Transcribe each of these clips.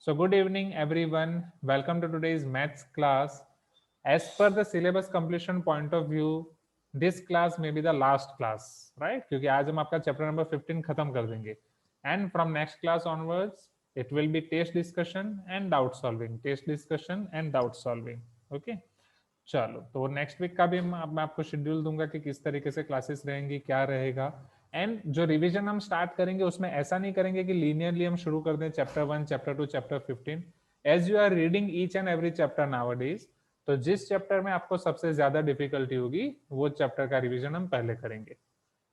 So good evening everyone. Welcome to today's maths class. As per the syllabus completion point of view, this class may be the last class, right? क्योंकि आज हम आपका chapter number 15 खत्म कर देंगे. And from next class onwards, it will be test discussion and doubt solving. Test discussion and doubt solving. Okay? चलो तो next week का भी मैं आपको शेड्यूल दूंगा कि किस तरीके से क्लासेस रहेंगी, क्या रहेगा. एंड जो रिवीजन हम स्टार्ट करेंगे उसमें ऐसा नहीं करेंगे कि लीनियरली हम शुरू कर दें chapter 1, chapter 2, chapter 15. As you are reading each and every chapter nowadays, तो जिस चैप्टर में आपको सबसे ज्यादा डिफिकल्टी होगी वो चैप्टर का रिवीजन हम पहले करेंगे.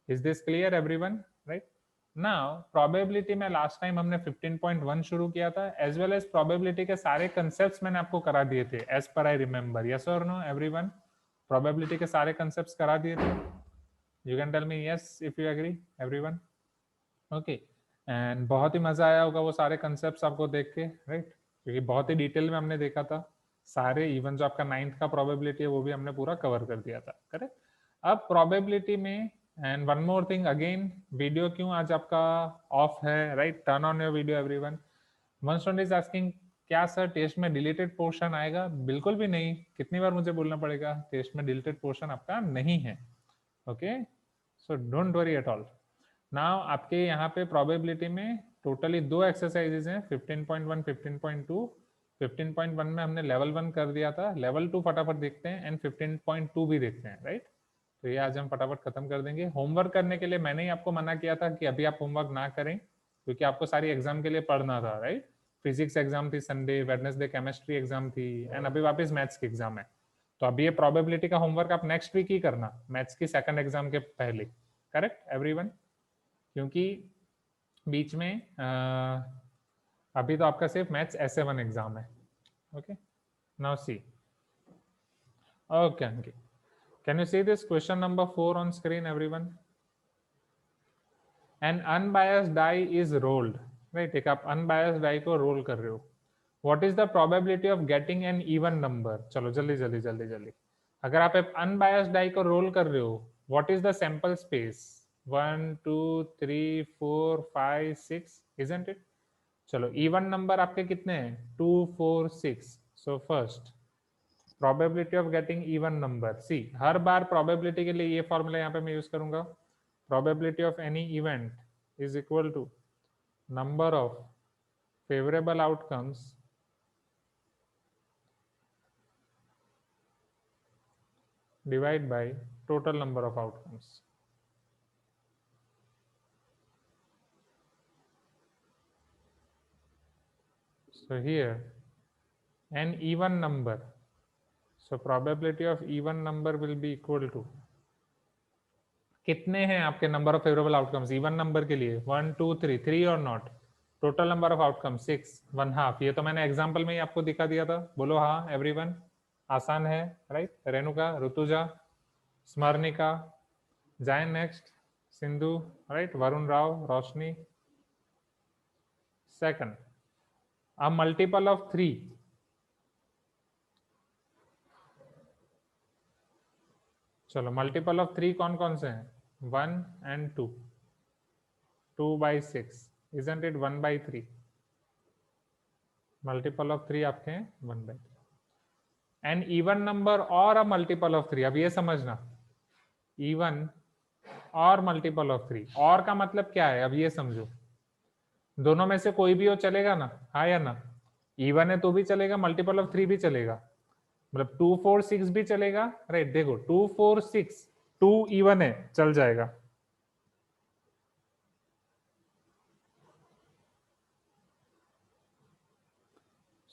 Is this clear everyone? Right. Now probability में लास्ट टाइम हमने 15.1 शुरू किया था, एज वेल एज प्रोबेबिलिटी के सारे कंसेप्ट्स मैंने आपको करा दिए थे एज पर आई रिमेंबर. यस और नो एवरीवन? प्रोबेबिलिटी के सारे कंसेप्ट्स करा दिए थे. You can tell me yes if you agree everyone. Okay. And बहुत ही मजा आया होगा वो सारे कंसेप्ट्स आपको देख के, राइट? क्योंकि बहुत ही डिटेल में हमने देखा था सारे. इवन जो आपका 9th का प्रोबेबिलिटी है वो भी हमने पूरा कवर कर दिया था, करेक्ट? अब प्रोबेबिलिटी में and one more thing again, video क्यों आज आपका ऑफ है, right? Turn on your video everyone. One student is asking, क्या सर टेस्ट में डिलीटेड पोर्शन आएगा? बिल्कुल भी नहीं. कितनी बार मुझे बोलना पड़ेगा? टेस्ट में डिलीटेड पोर्शन आपका नहीं है. Okay, so don't worry at all. Now आपके यहाँ पे प्रोबेबिलिटी में टोटली दो एक्सरसाइजेज हैं, 15.1, 15.2. 15.1 में हमने लेवल 1 कर दिया था. लेवल 2 फटाफट देखते हैं एंड 15.2 भी देखते हैं, राइट? तो ये आज हम फटाफट खत्म कर देंगे. होमवर्क करने के लिए मैंने ही आपको मना किया था कि अभी आप होमवर्क ना करें, क्योंकि आपको सारी एग्जाम के लिए पढ़ना था, राइट? फिजिक्स एग्जाम थी संडे, वेडनेसडे केमिस्ट्री एग्जाम थी, एंड अभी वापस मैथ्स की एग्जाम है. तो अभी ये प्रोबेबिलिटी का होमवर्क आप नेक्स्ट वीक ही करना, मैथ्स की सेकंड एग्जाम के पहले. Correct everyone? क्योंकि बीच में अभी तो आपका सिर्फ मैथ्स S7 एग्जाम है. Okay, now C. Okay Ankit, can you see this question number 4 on screen everyone? An unbiased die is rolled, right? एक आप unbiased die को roll कर रहे हो. What is the probability of getting an even number? चलो जल्दी जल्दी जल्दी जल्दी. अगर आप एक unbiased die को roll कर रहे हो, what is the sample space? 1, 2, 3, 4, 5, 6, isn't it? चलो even number आपके कितने हैं? 2, 4, 6. So first probability of getting even number. See, her bar probability के लिए ये फॉर्मूला यहाँ पे मैं यूज करूंगा. Probability of any event is equal to number of favorable outcomes divided by total number of outcomes. So here an even number, so probability of even number will be equal to, कितने हैं आपके number of favourable outcomes even number के लिए? 1, 2, 3. 3 और not. Total number of outcome 6, 1/2. ये तो मैंने example में ही आपको दिखा दिया था. बोलो हाँ एवरीवन. आसान है, राइट? रेणुका, ऋतुजा, स्मरणिका, जायन next, Sindhu, right? Varun Rao, Roshni. Second, a multiple of 3. चलो मल्टीपल ऑफ 3 कौन कौन से हैं? 1 and 2. 2/6, isn't it? 1/3. Multiple of 3 आपके हैं 1/3. एन इवन नंबर और अ मल्टीपल ऑफ 3. अब ये समझना, इवन और मल्टीपल ऑफ 3. और का मतलब क्या है अब ये समझो. दोनों में से कोई भी हो चलेगा ना, हाँ या ना? इवन है तो भी चलेगा, मल्टीपल ऑफ 3 भी चलेगा. मतलब 2, 4, 6 भी चलेगा, राइट? देखो 2, 4, 6, 2 इवन है, चल जाएगा.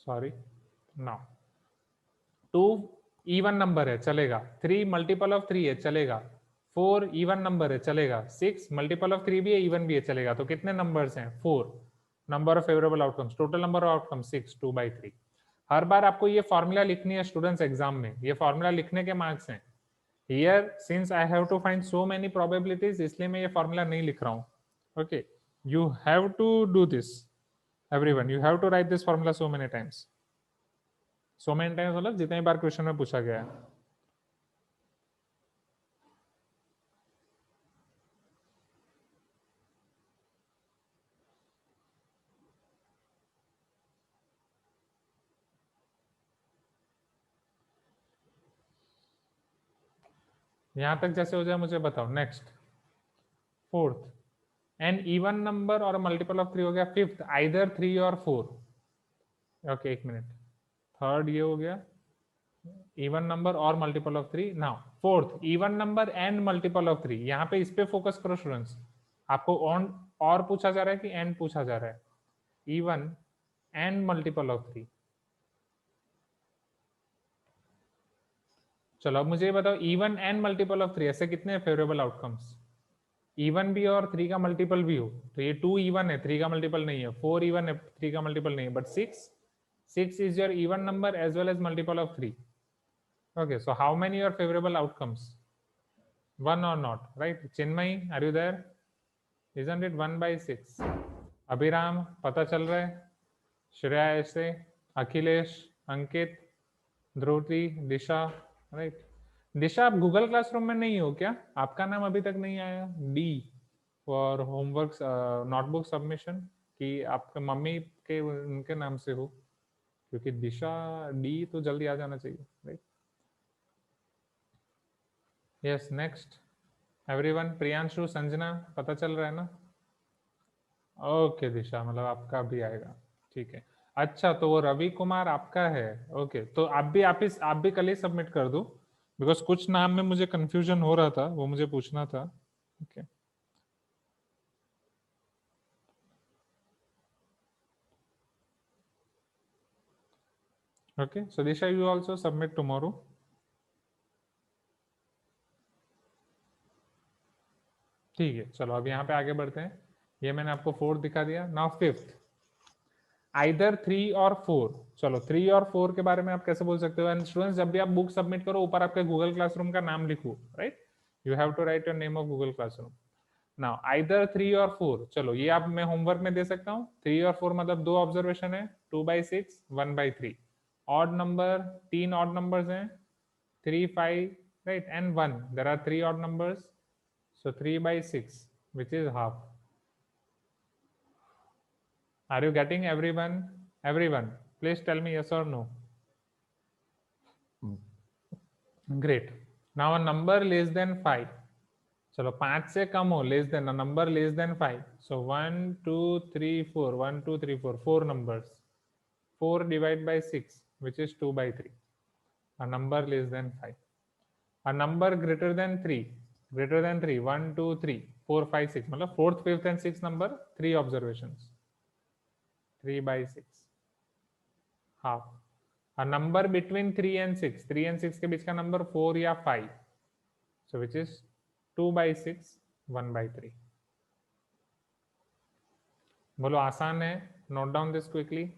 सॉरी, नाउ 2 इवन नंबर है, चलेगा. 3 मल्टीपल ऑफ 3 है, चलेगा. 4 इवन नंबर है, चलेगा. 6 मल्टीपल ऑफ 3 भी है, इवन भी है, चलेगा. तो कितने नंबर्स हैं? 4. Number of favourable outcomes, total number of outcomes 6, 2/3. हर बार आपको ये फॉर्मूला लिखनी है स्टूडेंट्स एग्जाम में. ये फॉर्मूला लिखने के मार्क्स हैं. Here since I have to find so many probabilities, इसलिए मैं ये फॉर्मूला नहीं लिख रहा हूँ. Okay, you have to do this everyone. You have to write this formula so many times. So many times मतलब जितने बार क्वेश्चन में पूछा गया है. यहां तक जैसे हो जाए मुझे बताओ। Next, fourth, an even number और मल्टीपल ऑफ 3 हो गया। फिफ्थ, आइदर 3 और 4। ओके, एक मिनट। थर्ड ये हो गया, इवन नंबर और multiple of 3। Now fourth, even number and multiple of 3। यहाँ पे इस पे फोकस करो स्टूडेंट्स। आपको ऑन और पूछा जा रहा है कि एंड पूछा जा रहा है? Even and multiple of 3। चलो अब मुझे ये बताओ, इवन एंड मल्टीपल ऑफ 3 ऐसे कितने फेवरेबल आउटकम्स? इवन भी और 3 का मल्टीपल भी हो, तो ये 2 इवन है, 3 का मल्टीपल नहीं है। 4 इवन है, 3 का मल्टीपल नहीं है। But 6 is your even number as well as multiple of 3। Okay, so how many are favorable outcomes? One or not, right? Chinmay, are you there? Isn't it 1/6? अभिराम, पता चल रहा है? श्रेया ऐसे, अखिलेश, अंकित, ध्रुति, दिशा, राइट? दिशा, आप गूगल क्लासरूम में नहीं हो क्या? आपका नाम अभी तक नहीं आया D for homework notebook submission, कि आपके मम्मी के उनके नाम से हो? क्योंकि दिशा डी तो जल्दी आ जाना चाहिए, right? Yes, next everyone. Priyanshu, Sanjana, पता चल रहा है ना? ओके दिशा, मतलब आपका भी आएगा, ठीक है। अच्छा, तो वो रवि कुमार आपका है। ओके, तो आप भी कल ही सबमिट कर दो, बिकॉज कुछ नाम में मुझे कंफ्यूजन हो रहा था, वो मुझे पूछना था। Okay okay, so Disha you also submit tomorrow. ठीक है, चलो अब यहाँ पे आगे बढ़ते हैं। ये मैंने आपको फोर्थ दिखा दिया। नाउ फिफ्थ, आइदर 3 और 4। चलो 3 और 4 के बारे में आप कैसे बोल सकते हो? एंड स्टूडेंट्स, जब भी आप बुक सबमिट करो, ऊपर आपके गूगल क्लासरूम का नाम लिखो, right? You have to write your name of Google classroom. Now either 3 और 4, चलो ये आप मैं होमवर्क में दे सकता हूँ। 3 और 4 मतलब दो ऑब्जर्वेशन है, 2/6, 1/3। ऑड नंबर, 3 ऑड नंबर्स हैं, 3, 5, right, and 1। There are 3 odd numbers, so 3/6 which is half. Are you getting everyone? Everyone, please tell me yes or no. Great. Now a number less than 5. चलो 5 से कम हो, less than, number less then 5। So 1 2 3 4, 1 2 3 4, 4 numbers। 4 divide by 6 which is 2/3। a number less than 5। a number greater than 3, greater than 3, 1 2 3 4 5 6, मतलब fourth fifth and six number, 3 observations, 3/6, half. a number between 3 and 6, 3 and 6 के बीच का number 4 या 5, so which is 2/6, 1/3। बोलो आसान है? Note down this quickly.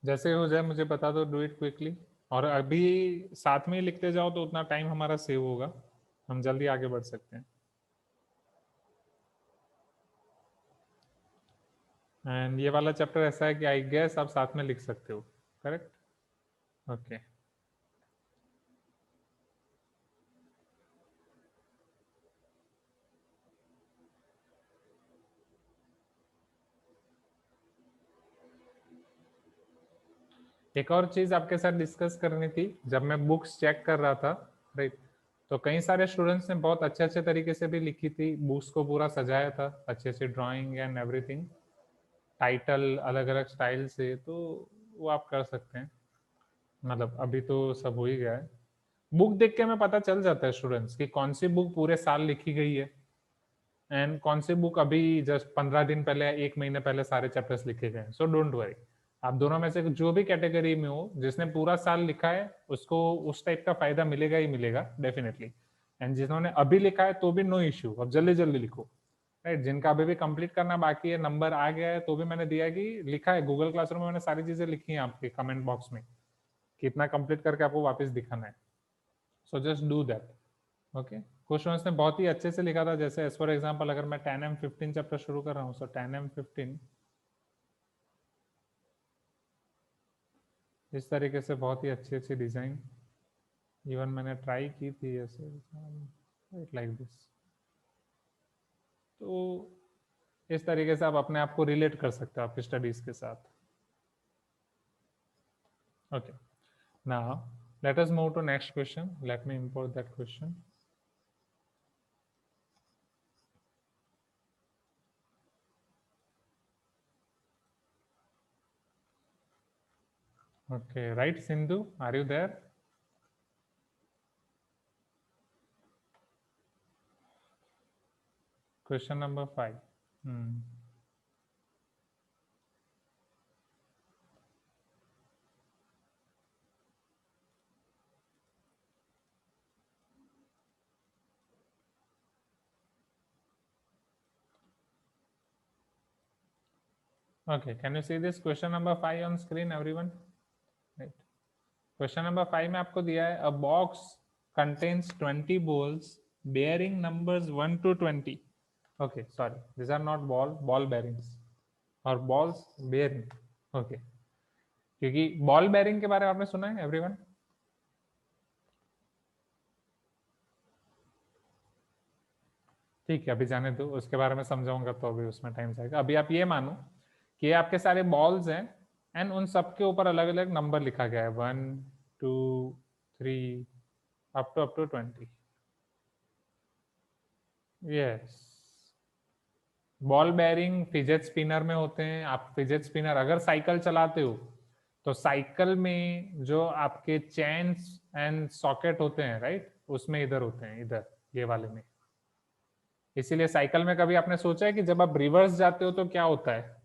जैसे हो जाए मुझे बता दो, डू इट क्विकली। और अभी साथ में ही लिखते जाओ तो उतना टाइम हमारा सेव होगा, हम जल्दी आगे बढ़ सकते हैं। एंड ये वाला चैप्टर ऐसा है कि आई गेस आप साथ में लिख सकते हो, करेक्ट? ओके एक और चीज आपके साथ डिस्कस करनी थी। जब मैं बुक्स चेक कर रहा था, राइट, तो कई सारे स्टूडेंट्स ने बहुत अच्छे अच्छे तरीके से भी लिखी थी, बुक्स को पूरा सजाया था, अच्छे से ड्राइंग एंड एवरीथिंग, टाइटल अलग अलग स्टाइल से, तो वो आप कर सकते हैं। मतलब अभी तो सब हो ही गया है। बुक देख के हमें पता चल जाता है स्टूडेंट्स कि कौन सी बुक पूरे साल लिखी गई है, एंड कौन सी बुक अभी जस्ट 15 दिन पहले, 1 महीने पहले सारे चैप्टर्स लिखे गए हैं। सो डोंट वरी, आप दोनों में से जो भी कैटेगरी में हो, जिसने पूरा साल लिखा है उसको उस टाइप का फायदा मिलेगा ही मिलेगा डेफिनेटली। एंड जिन्होंने अभी लिखा है तो भी नो इश्यू, अब जल्दी जल्दी लिखो। राइट, जिनका अभी भी कंप्लीट करना बाकी है, नंबर आ गया है तो भी मैंने दिया कि लिखा है गूगल क्लासरूम में, मैंने सारी चीजें लिखी हैं आपके कमेंट बॉक्स में, कितना कंप्लीट करके आपको वापस दिखाना है। So just do that. Okay, question ने बहुत ही अच्छे से लिखा था, जैसे एज फॉर एग्जाम्पल अगर मैं 10M15 चैप्टर शुरू कर रहा हूँ, सो 10M15 इस तरीके से बहुत ही अच्छी अच्छी डिजाइन, इवन मैंने ट्राई की थी ऐसे लाइक दिस। तो इस तरीके से आप अपने आप को रिलेट कर सकते हो आपकी स्टडीज के साथ। Okay, now let us move to next question. Let me import that question. Okay, right, Sindhu, are you there? Question number 5. Okay, can you see this question number 5 on screen, everyone? Right. Question number 5 में आपको दिया है, a box contains 20 balls bearing numbers 1 to 20. Okay, sorry, these are not ball bearings or balls bearing. Okay, क्योंकि ball bearing के बारे में आपने सुना है everyone? ठीक है, अभी जाने दो, उसके बारे में समझाऊंगा तो अभी उसमें टाइम जाएगा। अभी आप ये मानो कि आपके सारे बॉल्स हैं एंड उन सबके ऊपर अलग अलग नंबर लिखा गया है, 1 2 3 up to 20। Yes, ball bearing fidget spinner में होते हैं। आप फिजेट स्पिनर अगर साइकिल चलाते हो तो साइकिल में जो आपके चेन्स एंड सॉकेट होते हैं, राइट, उसमें इधर होते हैं, इधर ये वाले में। इसीलिए साइकिल में कभी आपने सोचा है कि जब आप रिवर्स जाते हो तो क्या होता है?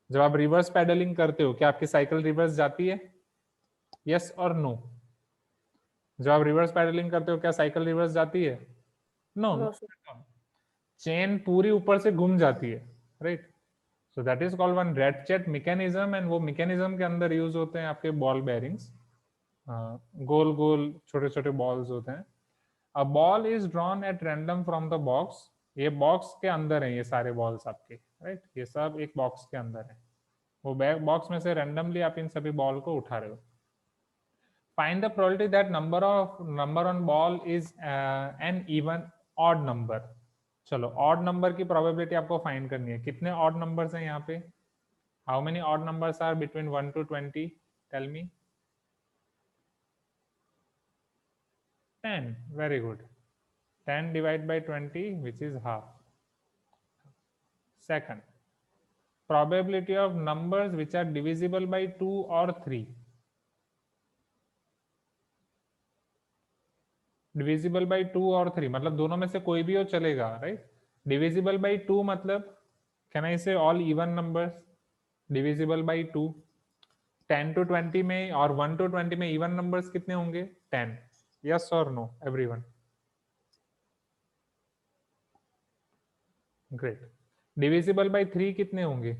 जब आप रिवर्स पैडलिंग करते हो, क्या आपकी साइकिल रिवर्स जाती है? यस और नो? जब आप रिवर्स पैडलिंग करते हो क्या साइकिल रिवर्स जाती है? नो, चेन पूरी ऊपर से घूम जाती है, right. So that is called one ratchet mechanism, and वो मैकेनिज्म के अंदर यूज होते हैं आपके बॉल बेयरिंग्स। गोल गोल छोटे छोटे बॉल्स होते हैं। A ball is drawn at random from the box. ये बॉक्स के अंदर है, ये सारे बॉल्स आपके, राइट, ये सब एक बॉक्स के अंदर है। वो बैक बॉक्स में से रैंडमली आप इन सभी बॉल को उठा रहे हो। Find the probability that number on ball is an even odd number. चलो, ऑड नंबर की प्रोबेबिलिटी आपको फाइंड करनी है। कितने ऑड नंबर्स हैं यहाँ पे? How many odd numbers are between 1 to 20? Tell me. 10, very good. 10 divided by 20, which is half. Second, probability of numbers which are divisible by 2 or 3. Divisible by 2 और 3 मतलब दोनों में से कोई भी हो चलेगा, राइट। डिविजिबल बाई 2 मतलब कैन आई से all even numbers. Divisible by 2, 10 to 20 में और 1 to 20 में इवन नंबर्स कितने होंगे? 10। यस और no everyone? Great. Divisible by 3 कितने होंगे?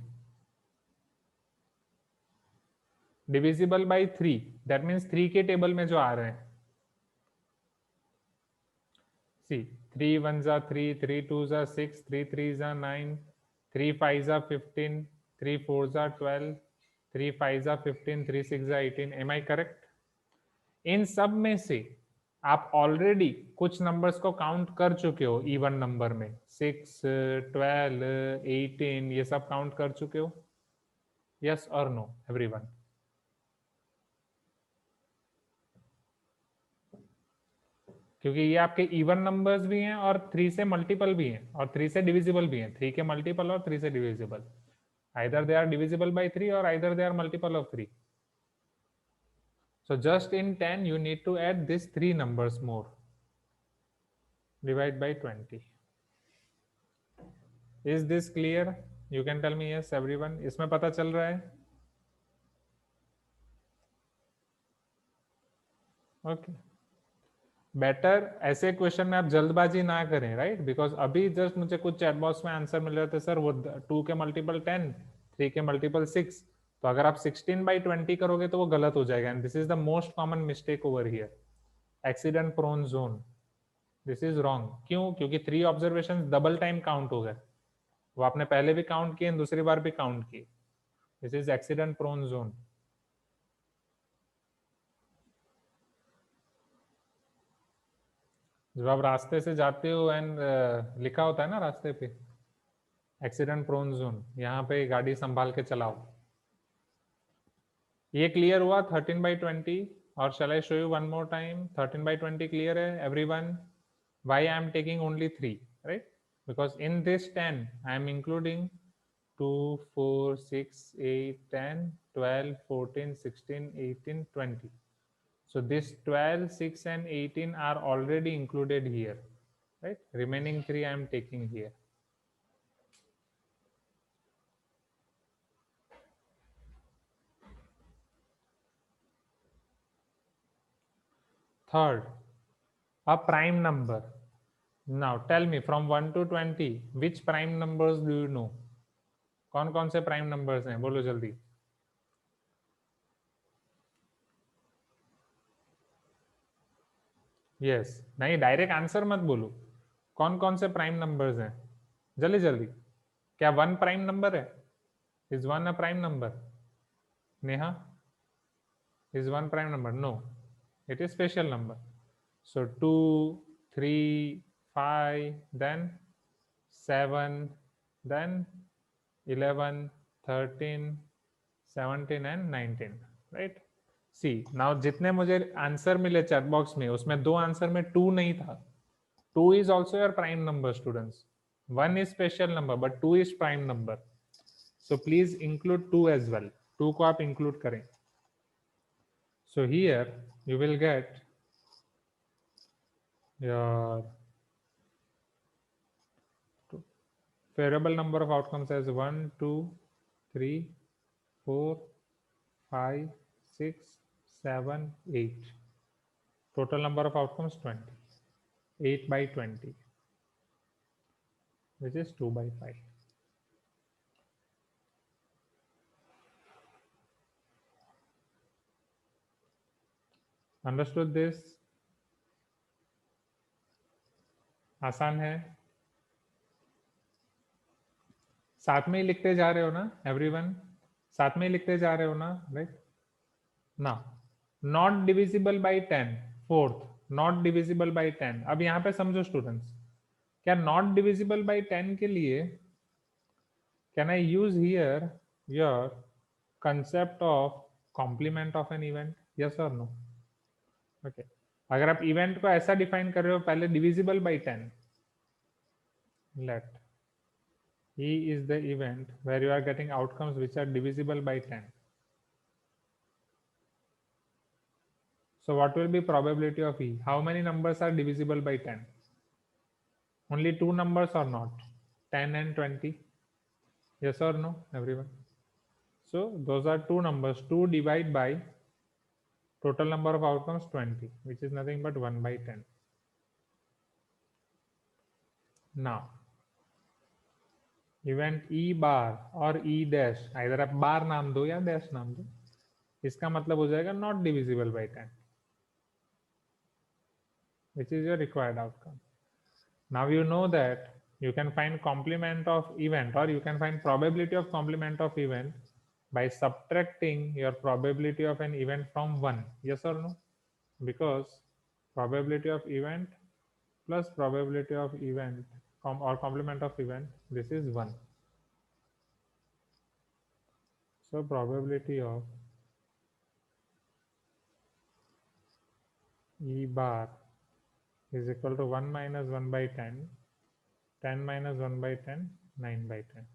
डिविजिबल बाई 3 दैट मीन्स 3 के टेबल में जो आ रहे हैं, सी 3 1 जा 3, 3 2 जा 6, 3 3 जा 9, 3 5 जा 15, 3 4 जा 12, 3 5 जा 15, 3 6 जा 18। एम आई करेक्ट? इन सब में से आप ऑलरेडी कुछ नंबर्स को काउंट कर चुके हो इवन नंबर में, 6 12 18 ये सब काउंट कर चुके हो? यस और नो एवरीवन? क्योंकि ये आपके इवन नंबर्स भी हैं और 3 से मल्टीपल भी हैं और 3 से डिविजिबल भी हैं। 3 के मल्टीपल और 3 से divisible, either they are divisible by 3 or either they are multiple of 3. So just in 10 you need to add these 3 numbers more, divide by 20. Is this clear? You can tell me yes everyone. इसमें पता चल रहा है? Okay, better ऐसे question में आप जल्दबाजी ना करें, राइट? बिकॉज अभी जस्ट मुझे कुछ चैट बॉक्स में आंसर मिल रहे थे, सर वो 2 के मल्टीपल 10, 3 के मल्टीपल 6, तो अगर आप 16/20 करोगे तो वो गलत हो जाएगा, and this is the most common mistake over here, accident prone zone. This is wrong. क्यों? क्योंकि 3 ऑब्जर्वेशन डबल टाइम काउंट हो गए, वो आपने पहले भी काउंट किए, दूसरी बार भी काउंट किए। This is accident prone zone. जब आप रास्ते से जाते हो एंड लिखा होता है ना रास्ते पे एक्सीडेंट प्रोन जोन, यहाँ पे गाड़ी संभाल के चलाओ। ये क्लियर हुआ 13/20? और shall I show you one more time? 13/20 clear है everyone? Why I am taking only 3, right? Because in this 10 I am including 2, 4, 6, 8, 10, 12, 14, 16, 18, 20. So this 12, 6 and 18 are already included here, right? Remaining 3 I am taking here. Third, a prime number. Now tell me from 1 to 20 which prime numbers do you know? कौन कौन से prime numbers हैं, बोलो जल्दी। Yes, नहीं direct answer मत बोलो, कौन कौन से प्राइम नंबर्स हैं, जल्दी जल्दी। क्या 1 प्राइम नंबर है? Is 1 a prime number? Neha, is 1 prime number? No, it is special number. So 2, 3, 5, then 7, then 11, 13, 17 and 19, right? C now जितने मुझे आंसर मिले चैट बॉक्स में, उसमें 2 आंसर में 2 नहीं था। 2 is also your prime number students. 1 is special number but 2 is prime number, so please include 2 as well. 2 को आप इंक्लूड करें। So here you will get your variable number of outcomes as 1, 2, 3, 4, 5, 6, 7, 8. Total number of outcomes 20. 8/20, which is 2/5. Understood this? आसान है? साथ में ही लिखते जा रहे हो ना एवरीवन? साथ में ही लिखते जा रहे हो ना, राइट? ना not divisible by 10, fourth, not divisible by 10। अब यहाँ पे समझो स्टूडेंट्स, क्या नॉट डिविजिबल बाई 10 के लिए can I use here your concept of complement of an event? yes or no? okay, अगर आप इवेंट को ऐसा डिफाइन कर रहे हो, पहले divisible by 10, let E is the event where you are getting outcomes which are divisible by 10. So what will be probability of E? How many numbers are divisible by 10? Only 2 numbers or not? 10 and 20? yes or no everyone? So those are 2 numbers. 2 divide by total number of outcomes 20, which is nothing but 1/10. Now event E बार और E dash, इधर आप बार नाम दो या dash नाम दो, इसका मतलब हो जाएगा not divisible by 10, which is your required outcome. Now you know that you can find complement of event, or you can find probability of complement of event by subtracting your probability of an event from 1. yes or no? Because probability of event plus probability of event or complement of event, this is 1. So probability of E bar is equal to 1 minus 1/10, 10 minus 1/10, 9/10.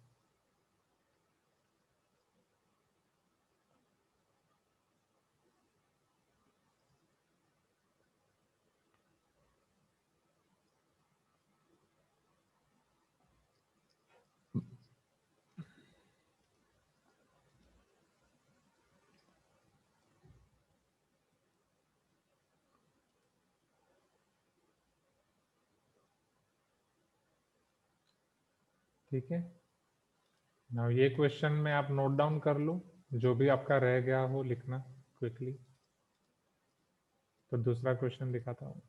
ठीक है, now ये question में आप note down कर लो, जो भी आपका रह गया हो लिखना क्विकली। तो दूसरा क्वेश्चन दिखाता हूँ।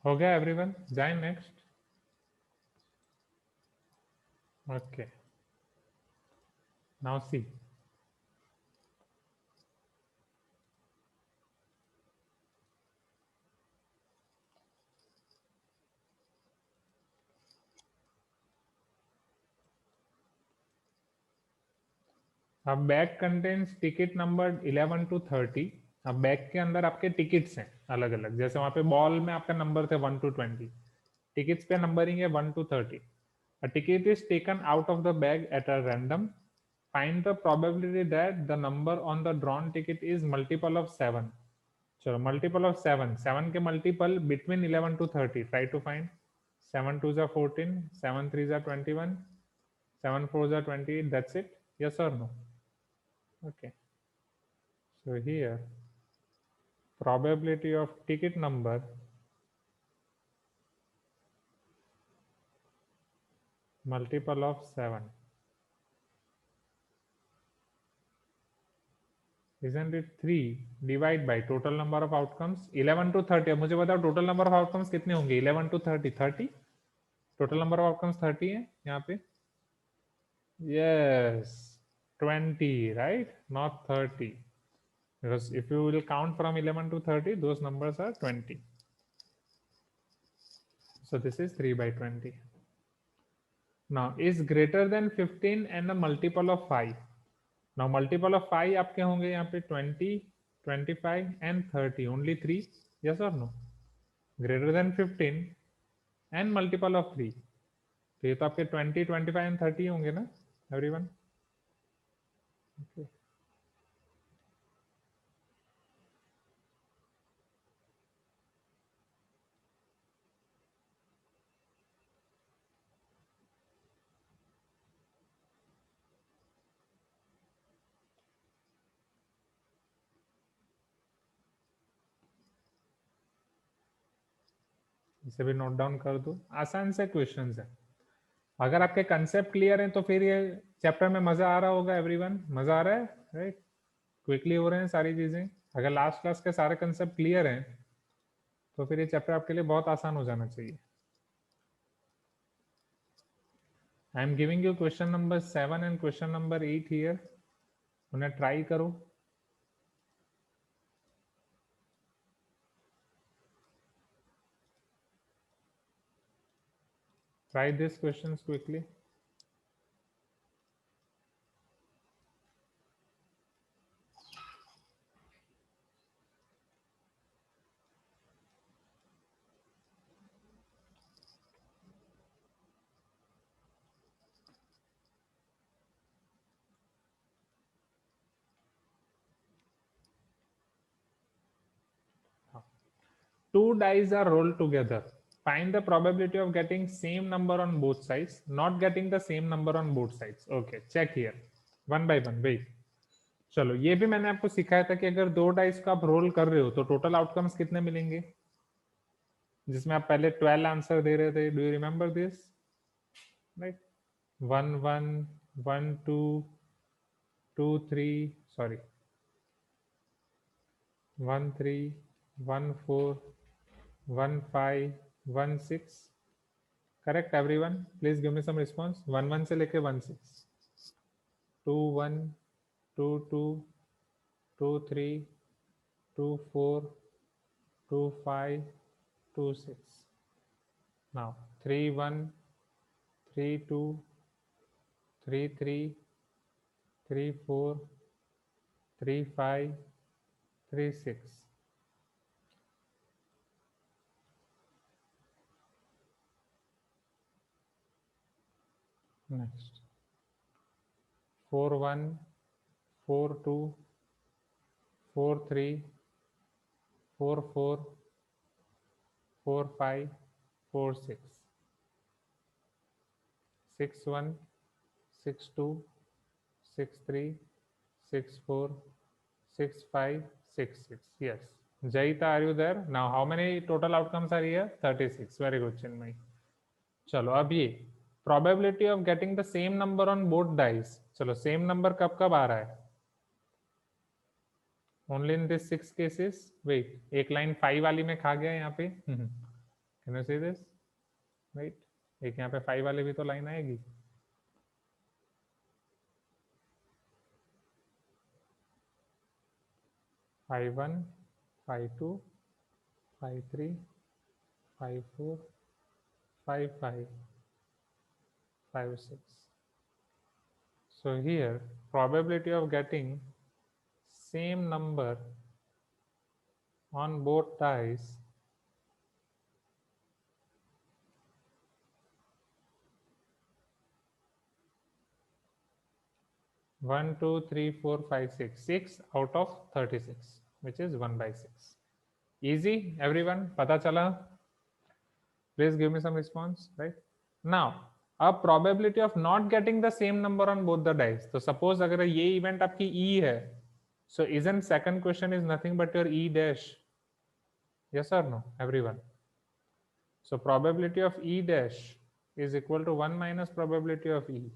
हो गया एवरीवन, जाए नेक्स्ट। ओके, नाउ सी, अब bag contains ticket number 11 to 30। अब बैग के अंदर आपके टिकट्स हैं अलग अलग, जैसे वहां पे बॉल में आपका नंबर थे 1 टू 20, टिकट्स पे नंबरिंग है 1 to 30। A ticket is taken out of the bag at a random. Find the probability that the number on the drawn ticket is multiple of 7. चलो मल्टीपल ऑफ 7, 7 के multiple between 11 to 30 try to find. 7 2 are 14, 7 3 are 21, 7 4 are 28, that's it, yes or no? Okay, so here probability of ticket number multiple of 7, isn't it 3 divide by total number of outcomes 11 to 30। अब मुझे बताओ total number of outcomes कितने होंगे? 11 to 30, 30 total number of outcomes 30 है यहाँ पे। yes, 20, right, not 30, because if you will count from 11 to 30 those numbers are 20, so this is 3 by 20। now is greater than 15 and a multiple of 5। now multiple of 5 आपके होंगे यहाँ पे 20, 25 and 30, only 3, yes or no? greater than 15 and multiple of 3, तो ये तो आपके 20, 25 and 30 होंगे ना एवरीवन? okay. इसे भी नोट डाउन कर दो, आसान से क्वेश्चंस है। अगर आपके कंसेप्ट क्लियर हैं तो फिर ये चैप्टर में मजा आ रहा होगा एवरीवन, मजा आ रहा है, राइट? क्विकली हो रहे हैं सारी चीजें। अगर लास्ट क्लास के सारे कंसेप्ट क्लियर हैं तो फिर ये चैप्टर आपके लिए बहुत आसान हो जाना चाहिए। I am giving you question number 7 and question number 8 here, उन्हें ट्राई करो। Try these questions quickly. Two dice are rolled together. Find the probability of getting same number on both sides, not getting the same number on both sides. Okay, check here. One by one, wait. चलो ये भी मैंने आपको सिखाया था कि अगर दो डाइस को आप रोल कर रहे हो तो टोटल आउटकम्स कितने मिलेंगे, जिसमें आप पहले 12 आंसर दे रहे थे। Do you remember this? Right, 1 1 1 2 2 3, sorry 1 3 1 4 1 5 1 6। Correct everyone? Please give me some response. 1 1 से लेके 1 6, 2 1 2 2 2 3 2 4 2 5 2 6. Now 3 1 3 2 3 3 3 4 3 5 3 6. Next 4 1 4 2 4 3 4 4 4 5 4 6. 6 1 6 2 6 3 6 4 6 5 6 6. Yes. Jaita, are you there? Now, how many total outcomes are here? 36. Very good, Chinmay. चलो अब ये probability of getting the same number on both dice. चलो same number कब कब आ रहा है? Only in this 6 cases. Wait, एक line 5 वाली में खा गया यहाँ पे. Can you see this? Wait, एक यहाँ पे 5 वाली भी तो लाइन आएगी. 5 1 5 2 5 3 5 4 5 5 5 6. So here probability of getting same number on both dice one, two, three, 4, 5, 6. 6 out of 36, which is 1 by 6. Easy, everyone? Pata chala? Please give me some response, right? Now, a probability of not getting the same number on both the dice. So suppose अगर ये event आपकी E है, so isn't second question is nothing but your E dash? Yes or no, everyone? So probability of E dash is equal to 1 minus probability of E.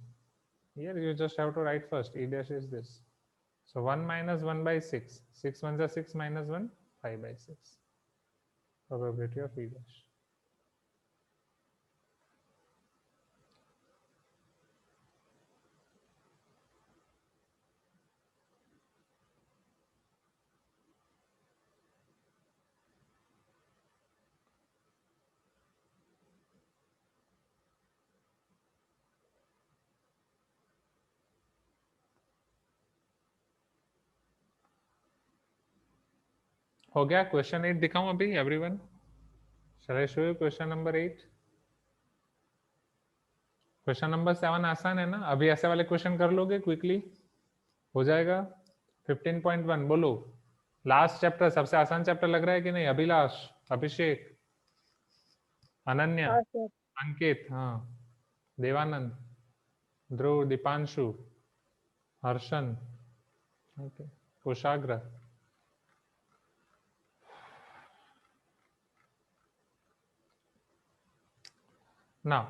Here you just have to write first, E dash is this. So 1 minus 1 by 6. 6 1s are 6 minus 1, 5 by 6. Probability of E dash. हो गया question 8 दिखाऊं अभी everyone? Shall I show you question number 8? Question number 7 आसान है ना? अभी ऐसे वाले क्वेश्चन कर लोगे क्विकली? हो जाएगा. 15.1 बोलो. लास्ट चैप्टर सबसे आसान चैप्टर लग रहा है कि नहीं? अभिलाष, अभिषेक, अनन्या, अंकित, हाँ, देवानंद, ध्रुव, दीपांशु, हर्षन, ओके, कुशाग्र. नाउ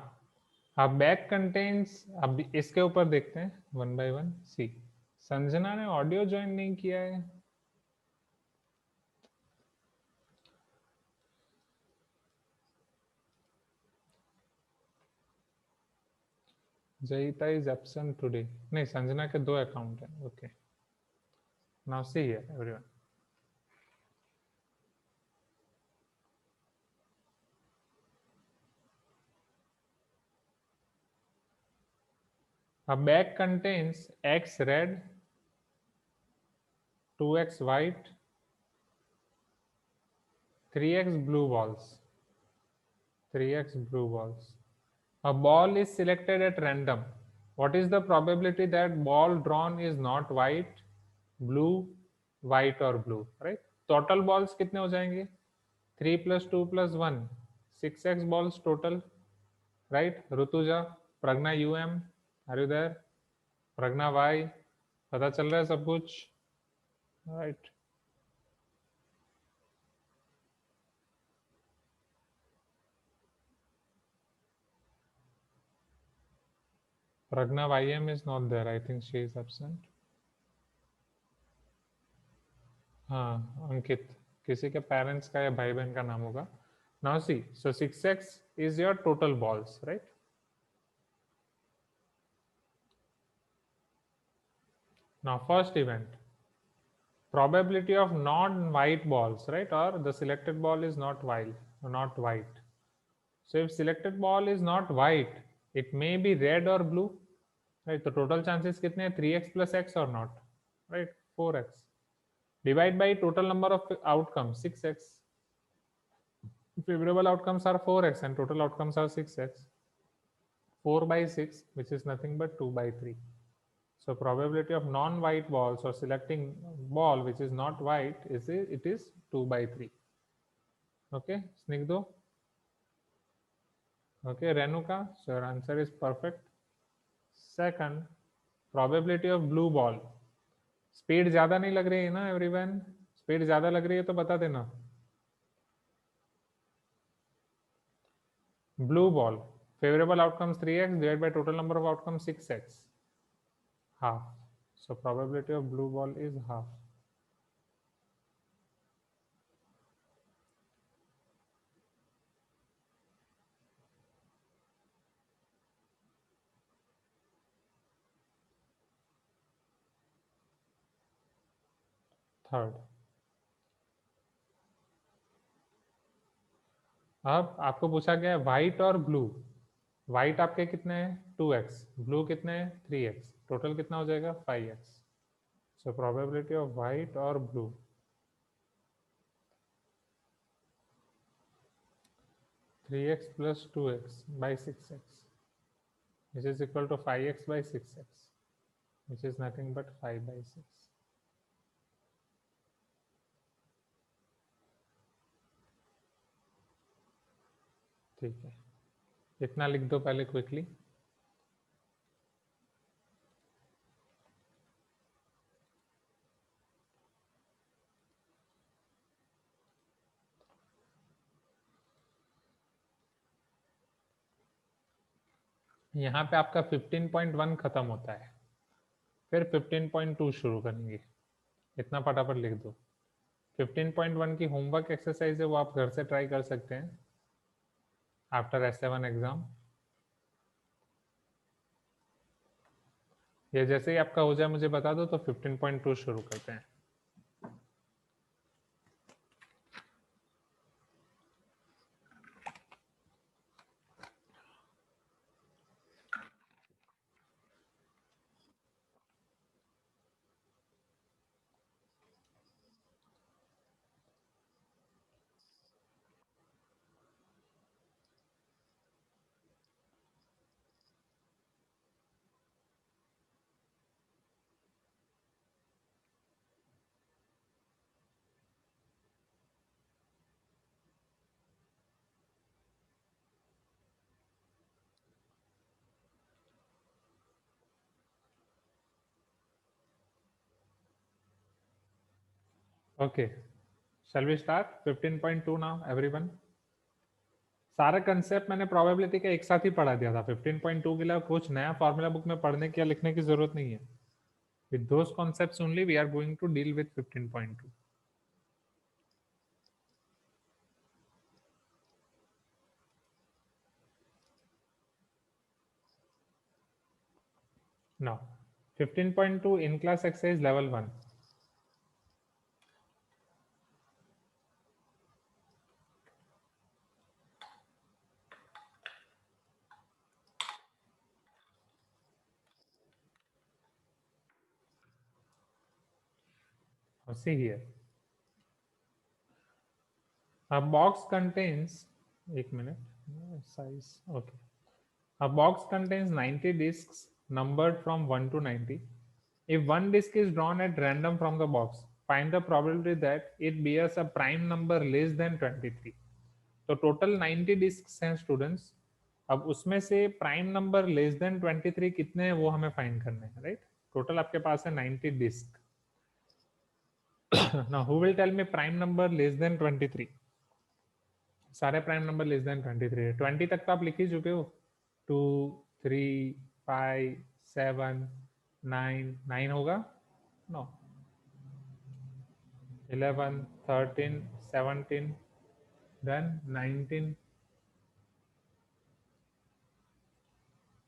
अब बैग कंटेन्स, अब इसके ऊपर देखते हैं वन बाय वन. सी, संजना ने ऑडियो ज्वाइन नहीं किया है. Jayita is absent today. नहीं, संजना के 2 अकाउंट हैं. Okay, now see here everyone. A bag contains X red, 2X white, 3X blue balls. 3X blue balls. A ball is selected at random. What is the probability that ball drawn is not white, blue, white or blue? Right? Total balls कितने हो जाएंगे? 3 plus 2 plus 1. 6X balls total. Right? Rutuja, Pragna UM, are you there? Pragna Y, पता चल रहा है सब कुछ? Right. Pragna YM is not there. I think she is absent. हाँ, अंकित, किसी के पेरेंट्स का या भाई बहन का नाम होगा. Now see, so 6x is your total balls, right? Now first event, probability of non-white balls, right? Or the selected ball is not white. So if selected ball is not white, it may be red or blue, right? So total chances कितने हैं? 3x plus x or not, right? 4x. Divide by total number of outcomes, 6x. Favorable outcomes are 4x and total outcomes are 6x. 4 by 6, which is nothing but 2 by 3. So probability of non-white balls or selecting ball which is not white is it is 2 by 3. Okay, Snigdho. Okay, Renuka. So your answer is perfect. Second, probability of blue ball. Speed ज्यादा नहीं लग रही है ना everyone? Speed ज्यादा लग रही है तो बता देना. Blue ball. Favorable outcomes 3x divided by total number of outcomes 6x. Half. So probability of blue ball is half. Third. अब आपको पूछा गया है व्हाइट और ब्लू. व्हाइट आपके कितने हैं? 2x. ब्लू कितने हैं? 3x. टोटल कितना हो जाएगा? 5x. So probability of white और blue. 3x plus 2x by 6x, which is equal to 5x by 6x, which is nothing but 5 by 6. ठीक है, इतना लिख दो पहले क्विकली. यहाँ पे आपका 15.1 खत्म होता है, फिर 15.2 शुरू करेंगे. इतना फटाफट लिख दो. 15.1 की होमवर्क एक्सरसाइज है, वो आप घर से ट्राई कर सकते हैं आफ्टर S7 एग्जाम. ये जैसे ही आपका हो जाए मुझे बता दो, तो 15.2 शुरू करते हैं. Okay, shall we start 15.2 now everyone? सारा कंसेप्ट मैंने प्रोबेबिलिटी का एक साथ ही पढ़ा दिया था. 15.2 के लिए कुछ नया फॉर्मूला बुक में पढ़ने की या लिखने की जरूरत नहीं है. With those concepts only we are going to deal with 15.2. Now 15.2 in class exercise level 1. See here, a box contains, एक minute, size, okay. A box contains 90 discs numbered from 1 to 90. If one disc is drawn at random from the box, find the probability that it bears a prime number less than 23. तो total 90 discus हैं students. अब उसमें से prime number less than 23 कितने हैं वो हमें find करने हैं, राइट? टोटल आपके पास है 90 disc. Now who will tell me prime number less than 23? सारे प्राइम नंबर लेस देन 23 है. 20 तक तो आप लिख ही चुके हो. 2, 3, 5, 7, 9 होगा. No, 11, 13, 17, then 19,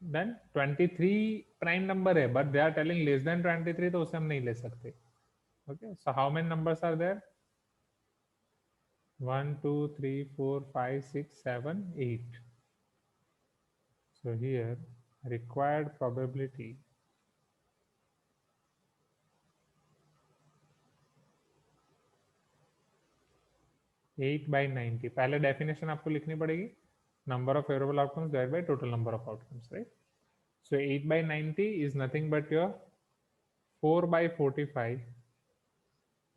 then 23 prime number है, but they are telling less than 23, तो उसे हम नहीं ले सकते. Okay, so how many numbers are there? 1, 2, 3, 4, 5, 6, 7, 8. So here required probability 8/90. पहले डेफिनेशन आपको लिखनी पड़ेगी, number of favourable outcomes divide by total number of outcomes, right? So 8/90 is nothing but your 4/45,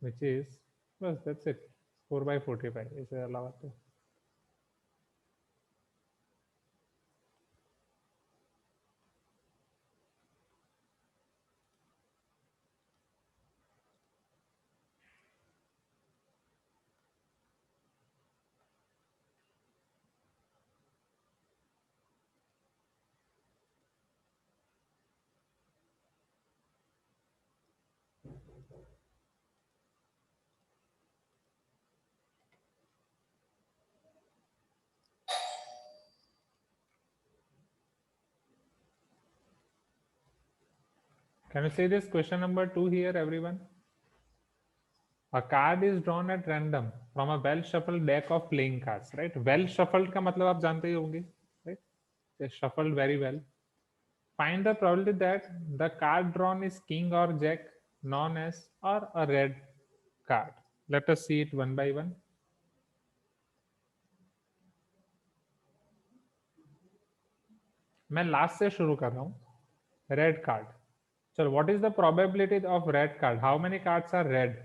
which is, बस that's it, 4/45. इससे अलावा तो can you see this question number 2 here, everyone? A card is drawn at random from a well shuffled deck of playing cards, right? Well shuffled का मतलब आप जानते ही होंगे, right? They shuffled very well. Find the probability that the card drawn is king or jack, non-as, or a red card. Let us see it one by one. मैं last से शुरू कर रहा हूँ. Red card. चलो, what is the probability of red card? How many cards are red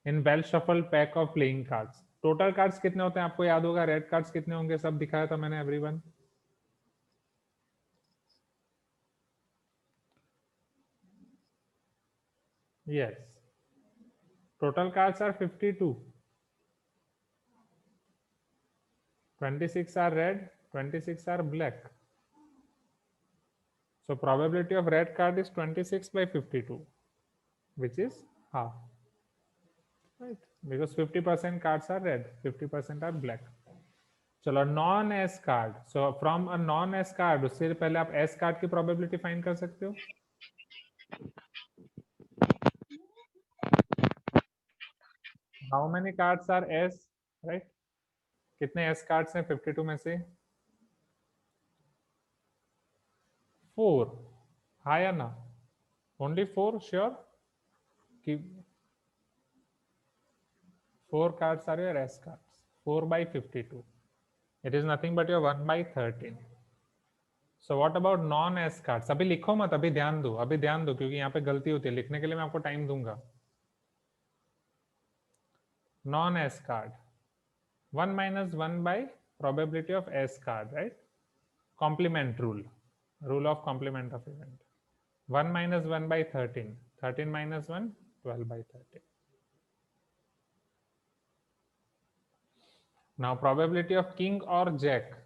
in well shuffle pack of playing cards? Total cards कितने होते हैं आपको याद होगा? रेड कार्ड्स कितने होंगे? सब दिखाया था मैंने everyone. Yes, total cards are 52. 26 are red, 26 are black. So probability of red card is 26/52, which is half, right? Because 50% cards are red, 50% are black. चलो, non S card. So from a non S card, उससे पहले आप S card की probability find कर सकते हो. How many cards R S, right? कितने S cards हैं 52 में से? 4. हाँ या ना? ओनली 4 श्योर कि 4 cards are your S cards. 4/52. It is nothing but your 1/13. So what about non S cards? अभी लिखो मत, अभी ध्यान दो, अभी ध्यान दो, क्योंकि यहाँ पे गलती होती है. लिखने के लिए मैं आपको टाइम दूंगा. Non S card, 1 minus 1 by probability of S card, right? Complement rule, rule of complement of event. 1 minus 1 by 13, 13 minus 1, 12/13. Now probability of king or jack.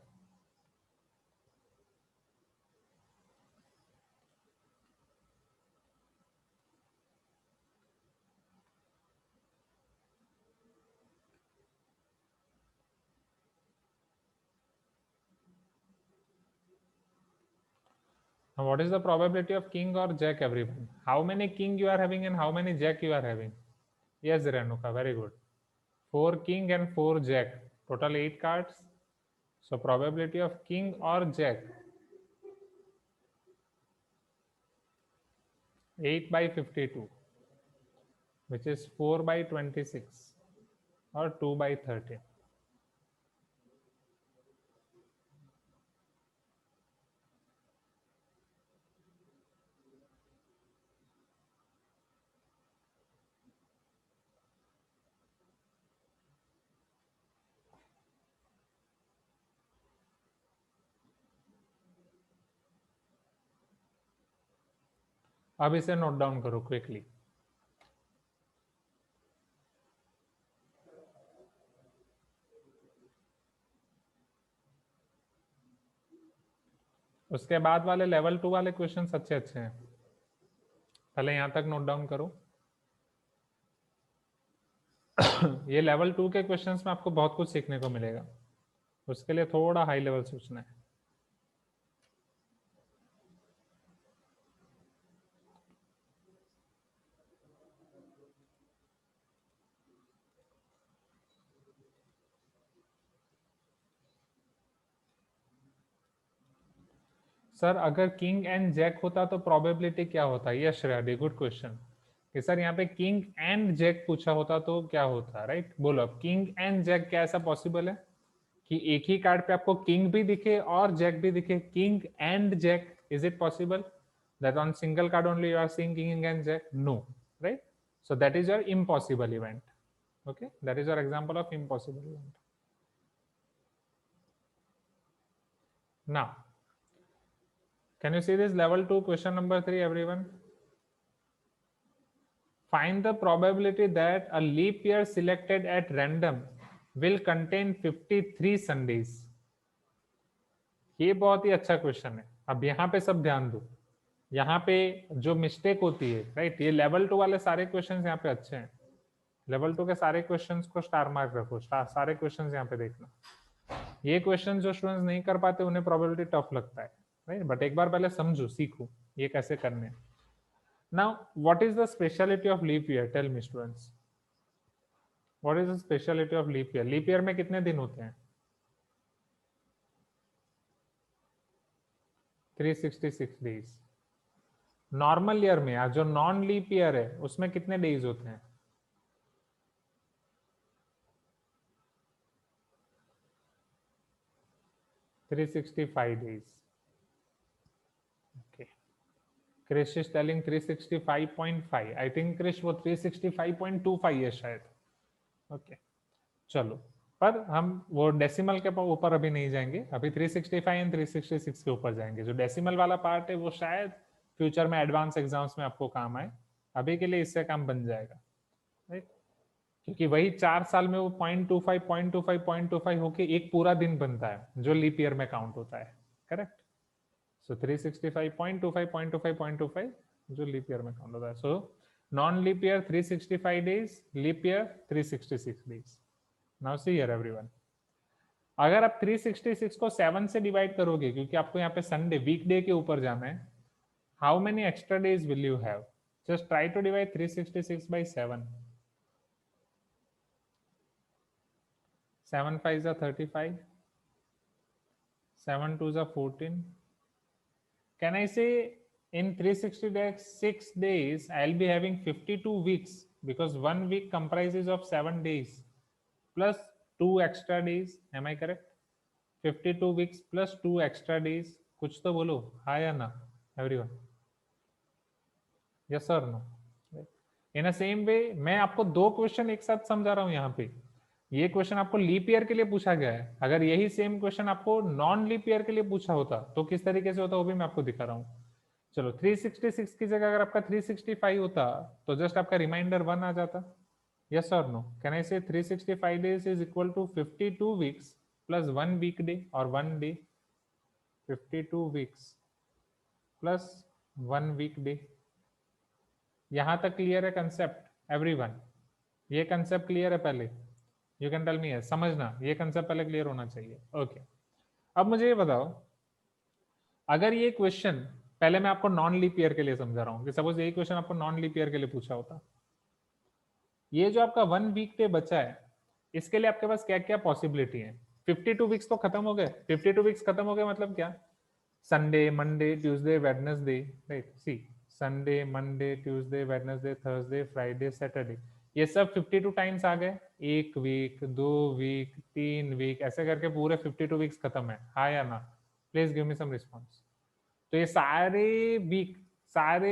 Now, what is the probability of king or jack, everyone? How many king you are having and how many jack you are having? Yes, Renuka, very good. 4 king and 4 jack. Total 8 cards. So, probability of king or jack, 8/52, which is 4/26 or 2/13. अब इसे note down करो quickly. उसके बाद वाले level 2 वाले questions अच्छे अच्छे हैं. पहले यहां तक नोट डाउन करो. ये लेवल 2 के क्वेश्चंस में आपको बहुत कुछ सीखने को मिलेगा. उसके लिए थोड़ा हाई लेवल सोचना है. सर अगर किंग एंड जैक होता तो प्रोबेबिलिटी क्या होता? Yes Shreya, good question. कि सर यहाँ पे किंग एंड जैक पूछा होता तो क्या होता, राइट? बोलो अब किंग एंड जैक क्या ऐसा पॉसिबल है कि एक ही कार्ड पे आपको किंग भी दिखे और जैक भी दिखे? King and jack, is it possible that on single card only you are seeing king and jack? No, right? So that is your impossible event. Okay, that is your example of impossible event. Now can you see this level 2 question number 3 everyone? Find the probability that a leap year selected at random will contain 53 Sundays. ये बहुत ही अच्छा question है। अब यहाँ पे सब ध्यान दो, यहाँ पे जो मिस्टेक होती है, राइट? ये लेवल 2 वाले सारे क्वेश्चंस यहाँ पे अच्छे हैं। लेवल 2 के सारे क्वेश्चंस को स्टार मार्क रखो, सारे क्वेश्चंस यहाँ पे देखना। ये क्वेश्चन जो स्टूडेंट्स नहीं कर पाते उन्हें प्रोबेबिलिटी टफ लगता है, राइट? बट एक बार पहले समझो, सीखो ये कैसे करने हैं। Now what is the speciality of leap year? Tell me students, what is the speciality of leap year? Leap year में कितने दिन होते हैं? 366 डेज। नॉर्मल ईयर में, जो नॉन लीप ईयर है उसमें कितने डेज होते हैं? 365 days. Okay. Krish is telling 365.5. I think Krish वो 365.25 है शायद। ओके चलो, पर हम वो डेसिमल के ऊपर अभी नहीं जाएंगे, अभी 365 एंड 366 के ऊपर जाएंगे। जो डेसिमल वाला पार्ट है वो शायद फ्यूचर में एडवांस एग्जाम्स में आपको काम आए, अभी के लिए इससे काम बन जाएगा, राइट? क्योंकि वही 4 साल में वो 0.25 होके एक पूरा दिन बनता है जो लीप ईयर में काउंट होता है, करेक्ट? सो 365.25 जो लीप ईयर में काउंट होता है। So non leap year 365 days, leap year 366 days. Now see here everyone, अगर आप 366 को 7 से डिवाइड करोगे, क्योंकि आपको यहाँ पे संडे वीकडे के ऊपर जाना है, how many extra days will you have? Just try to divide 366 by 7। 7 5 are 35, 7 2 are 14. Can I say in 366 days I'll be having 52 weeks, because 1 week comprises of 7 days plus 2 extra days. Am I correct? 52 weeks plus 2 extra days. कुछ तो बोलो, हाँ या ना everyone? Yes और no? In a same way मैं आपको दो क्वेश्चन एक साथ समझा रहा हूँ यहाँ पे। ये क्वेश्चन आपको लीप ईयर के लिए पूछा गया है, अगर यही सेम क्वेश्चन आपको नॉन लीप ईयर के लिए पूछा होता तो किस तरीके से होता वो भी मैं आपको दिखा रहा हूँ। चलो 366 की जगह अगर आपका 365 होता तो जस्ट आपका रिमाइंडर 1 आ जाता। यस और no? Can I say 365 days is equal to 52 weeks plus 1 week day और 1 day? 52 weeks plus 1 week day. यहां तक क्लियर है कंसेप्ट एवरीवन? ये कंसेप्ट क्लियर है? पहले यू कैन टेल मी है, समझना ये कंसेप्ट पहले क्लियर होना चाहिए। ओके अब मुझे ये बताओ, अगर ये क्वेश्चन पहले मैं आपको नॉन लीप ईयर के लिए समझा रहा हूँ कि सपोज यही क्वेश्चन आपको नॉन लीप ईयर के लिए पूछा होता, ये जो आपका 1 वीक डे बचा है इसके लिए आपके पास क्या क्या पॉसिबिलिटी है? 52 वीक्स तो खत्म हो गए। 52 वीक्स खत्म हो गए मतलब क्या? Sunday Monday Tuesday Wednesday, right? See Sunday Monday Tuesday Wednesday Thursday Friday Saturday, ये सब 52 टाइम्स आ गए। 1 वीक 2 वीक 3 वीक ऐसे करके पूरे 52 वीक्स खत्म है, हाँ या ना? Please give me some response. तो ये सारे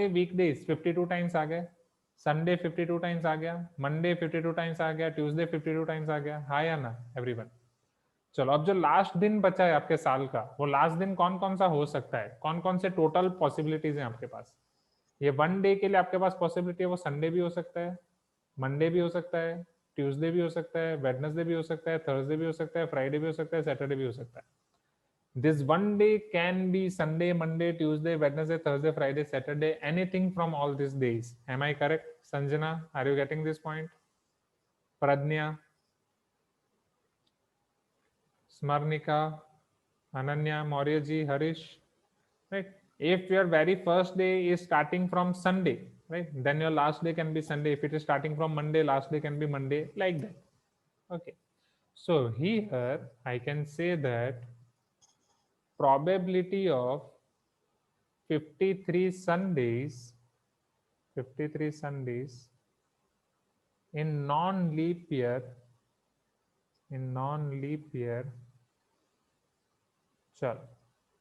वीकडेज 52 टाइम्स आ गए, संडे 52 टाइम्स आ गया, मंडे 52 टाइम्स आ गया, ट्यूसडे 52 टाइम्स आ गया, हाँ या ना एवरीवन? चलो अब जो लास्ट दिन बचा है आपके साल का, वो लास्ट दिन कौन कौन सा हो सकता है? कौन कौन से टोटल पॉसिबिलिटीज हैं आपके पास? ये 1 डे के लिए आपके पास पॉसिबिलिटी है, वो संडे भी हो सकता है, मंडे भी हो सकता है, ट्यूसडे भी हो सकता है, वेडनेसडे भी हो सकता है, थर्सडे भी हो सकता है, फ्राइडे भी हो सकता है, सैटरडे भी हो सकता है। This 1 day can be Sunday, Monday, Tuesday, Wednesday, Thursday, Friday, Saturday, anything from all these days. Am I correct? Sanjana, are you getting this point? Pradnya, Smarnika, Ananya, Maurya ji, Harish, right? If your very first day is starting from Sunday, right, then your last day can be Sunday. If it is starting from Monday, last day can be Monday, like that. Okay. So here I can say that probability of 53 Sundays, 53 Sundays in non-leap year, चलो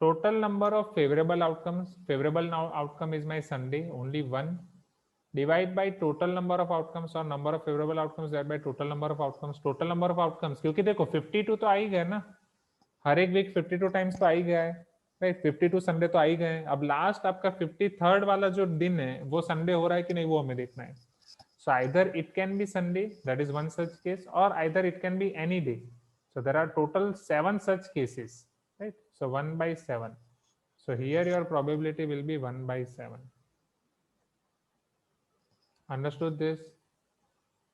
total number of favorable outcomes, favorable now outcome is my Sunday, only one, divide by total number of outcomes or number of favorable outcomes divided by total number of outcomes, total number of outcomes, क्योंकि देखो 52 तो आ ही गया ना, हर एक week 52 times तो आ ही गया है, right, 52 Sunday तो आ ही गए। अब लास्ट आपका 53rd वाला जो दिन है वो संडे हो रहा है कि नहीं वो हमें देखना है। So either it can be Sunday, that is one such case, or either it can be any day. So there are total 7 such cases, right? So 1 by 7. So here your probability will be 1 by 7. Understood this?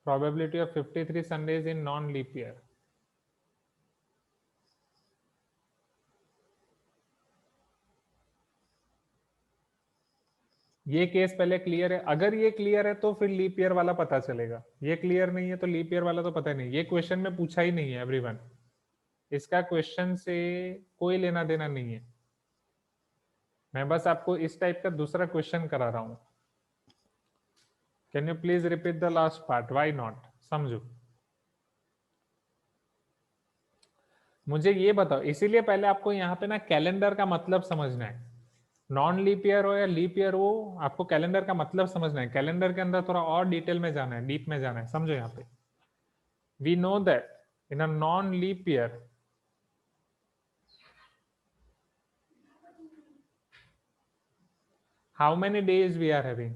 Probability of 53 Sundays in non-leap year. ये case पहले clear है? अगर ये clear है तो फिर leap year वाला पता चलेगा, ये क्लियर नहीं है तो लीप ईयर वाला तो पता नहीं। ये क्वेश्चन में पूछा ही नहीं है एवरीवन, इसका क्वेश्चन से कोई लेना देना नहीं है, मैं बस आपको इस टाइप का दूसरा क्वेश्चन करा रहा हूं। Can you please repeat the last part, why not? समझो, मुझे ये बताओ, इसीलिए पहले आपको यहाँ पे ना कैलेंडर का मतलब समझना है। नॉन लीप ईयर हो या लीप ईयर हो, आपको कैलेंडर का मतलब समझना है। कैलेंडर के अंदर थोड़ा और डिटेल में जाना है, डीप में जाना है। समझो यहाँ पे, we know that in a non leap year how many days we are having?